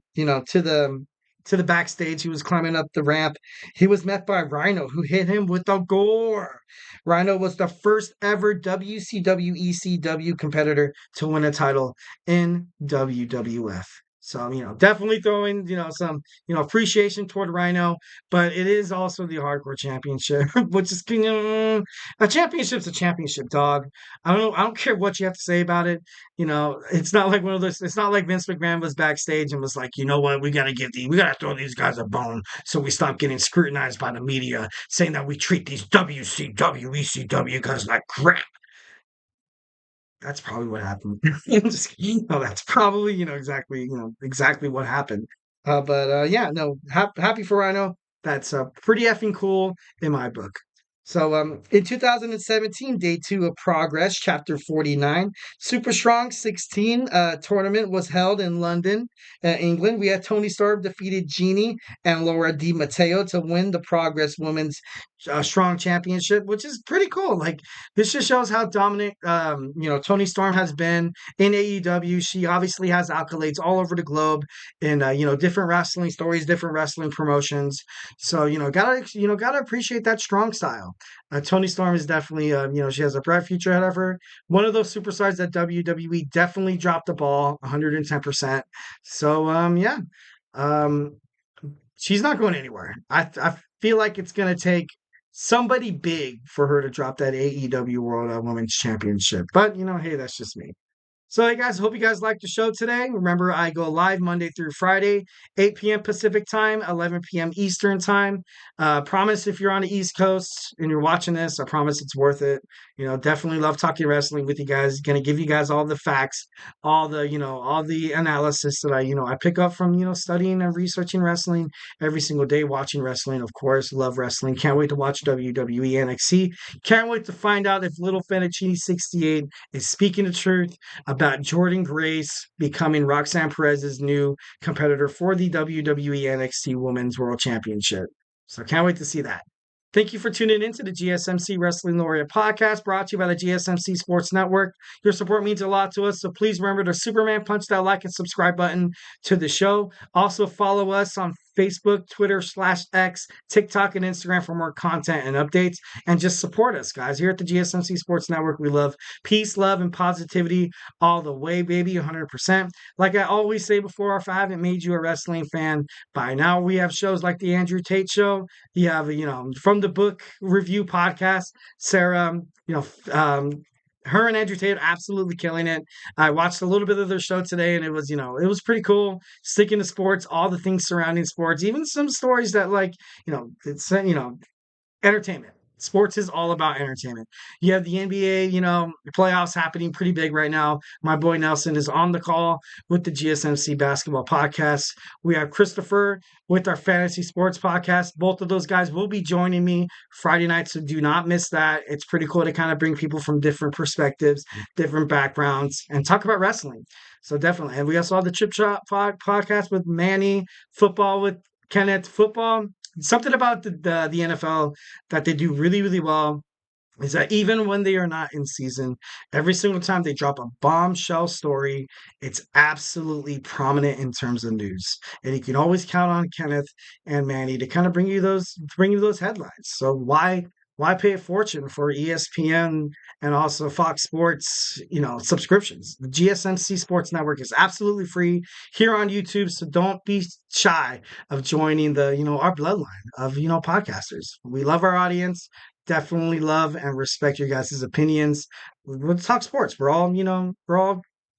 backstage. He was climbing up the ramp. He was met by Rhino, who hit him with the gore. Rhino was the first ever WCW ECW competitor to win a title in WWF. So, definitely throwing, some, appreciation toward Rhino, but it is also the Hardcore Championship, which is, a championship's a championship, dog. I don't care what you have to say about it. It's not like it's not like Vince McMahon was backstage and was like, you know what, we got to throw these guys a bone so we stop getting scrutinized by the media saying that we treat these WCW, ECW guys like crap. That's probably what happened. That's probably, exactly what happened. Happy for Rhino. That's pretty effing cool in my book. So in 2017, Day 2 of Progress, Chapter 49, Super Strong 16 tournament was held in London, England. We had Toni Storm defeated Jeannie and Laura Di Matteo to win the Progress Women's Strong Championship, which is pretty cool. Like, this just shows how dominant, Toni Storm has been in AEW. She obviously has accolades all over the globe in, different wrestling stories, different wrestling promotions. So, gotta appreciate that strong style. Toni Storm is definitely, she has a bright future ahead of her. One of those superstars that WWE definitely dropped the ball 110%. So, she's not going anywhere. I feel like it's going to take somebody big for her to drop that AEW World Women's Championship. But, hey, that's just me. So, hey guys, hope you guys liked the show today. Remember, I go live Monday through Friday, 8 p.m. Pacific time, 11 p.m. Eastern time. Promise if you're on the East Coast and you're watching this, I promise it's worth it. Definitely love talking wrestling with you guys. Going to give you guys all the facts, all the analysis that I pick up from, studying and researching wrestling every single day, watching wrestling, of course. Love wrestling. Can't wait to watch WWE NXT. Can't wait to find out if Little Fettuccine 68 is speaking the truth about Jordan Grace becoming Roxanne Perez's new competitor for the WWE NXT Women's World Championship. So can't wait to see that. Thank you for tuning in to the GSMC Wrestling Laureate Podcast, brought to you by the GSMC Sports Network. Your support means a lot to us, so please remember to Superman punch that like and subscribe button to the show. Also follow us on Facebook, Twitter /X, TikTok, and Instagram for more content and updates. And just support us, guys. Here at the GSMC Sports Network, we love peace, love, and positivity all the way, baby, 100%. Like I always say before, if I haven't made you a wrestling fan by now, we have shows like the Andrew Tate Show. You have, From the Book Review Podcast, Sarah, her and Andrew Tate absolutely killing it. I watched a little bit of their show today, and it was pretty cool. Sticking to sports, all the things surrounding sports, even some stories that it's entertainment. Sports is all about entertainment. You have the NBA, playoffs happening pretty big right now. My boy Nelson is on the call with the GSMC Basketball Podcast. We have Christopher with our Fantasy Sports Podcast. Both of those guys will be joining me Friday night, so do not miss that. It's pretty cool to kind of bring people from different perspectives, different backgrounds, and talk about wrestling. So definitely. And we also have the Chip Shot Podcast with Manny, football with Kenneth, football. Something about the NFL that they do really, really well is that even when they are not in season, every single time they drop a bombshell story, it's absolutely prominent in terms of news. And you can always count on Kenneth and Manny to kind of bring you those headlines. So why pay a fortune for ESPN and also Fox Sports, subscriptions? The GSMC Sports Network is absolutely free here on YouTube, so don't be shy of joining our bloodline of, podcasters. We love our audience, definitely love and respect your guys' opinions. Let's talk sports. We're all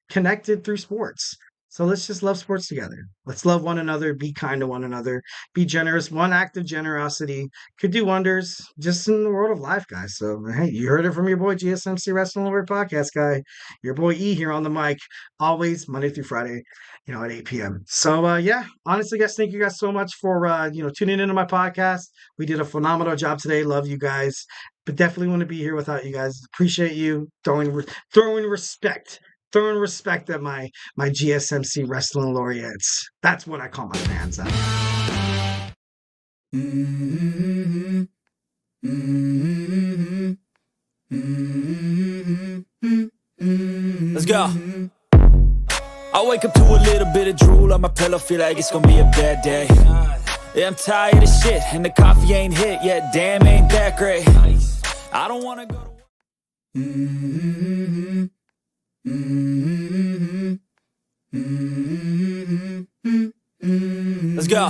connected through sports. So let's just love sports together. Let's love one another, be kind to one another, be generous. One act of generosity could do wonders just in the world of life, guys. So, hey, you heard it from your boy, GSMC Wrestling Laureate Podcast guy, your boy E here on the mic, always Monday through Friday, at 8 p.m. So, honestly, guys, thank you guys so much for, tuning into my podcast. We did a phenomenal job today. Love you guys, but definitely want to be here without you guys. Appreciate you throwing respect. Throwing respect at my GSMC Wrestling Laureates. That's what I call my fans. Let's go. I wake up to a little bit of drool on my pillow, feel like it's gonna be a bad day. Yeah, I'm tired of shit, and the coffee ain't hit yet. Damn, ain't that great. I don't wanna go to Let's go.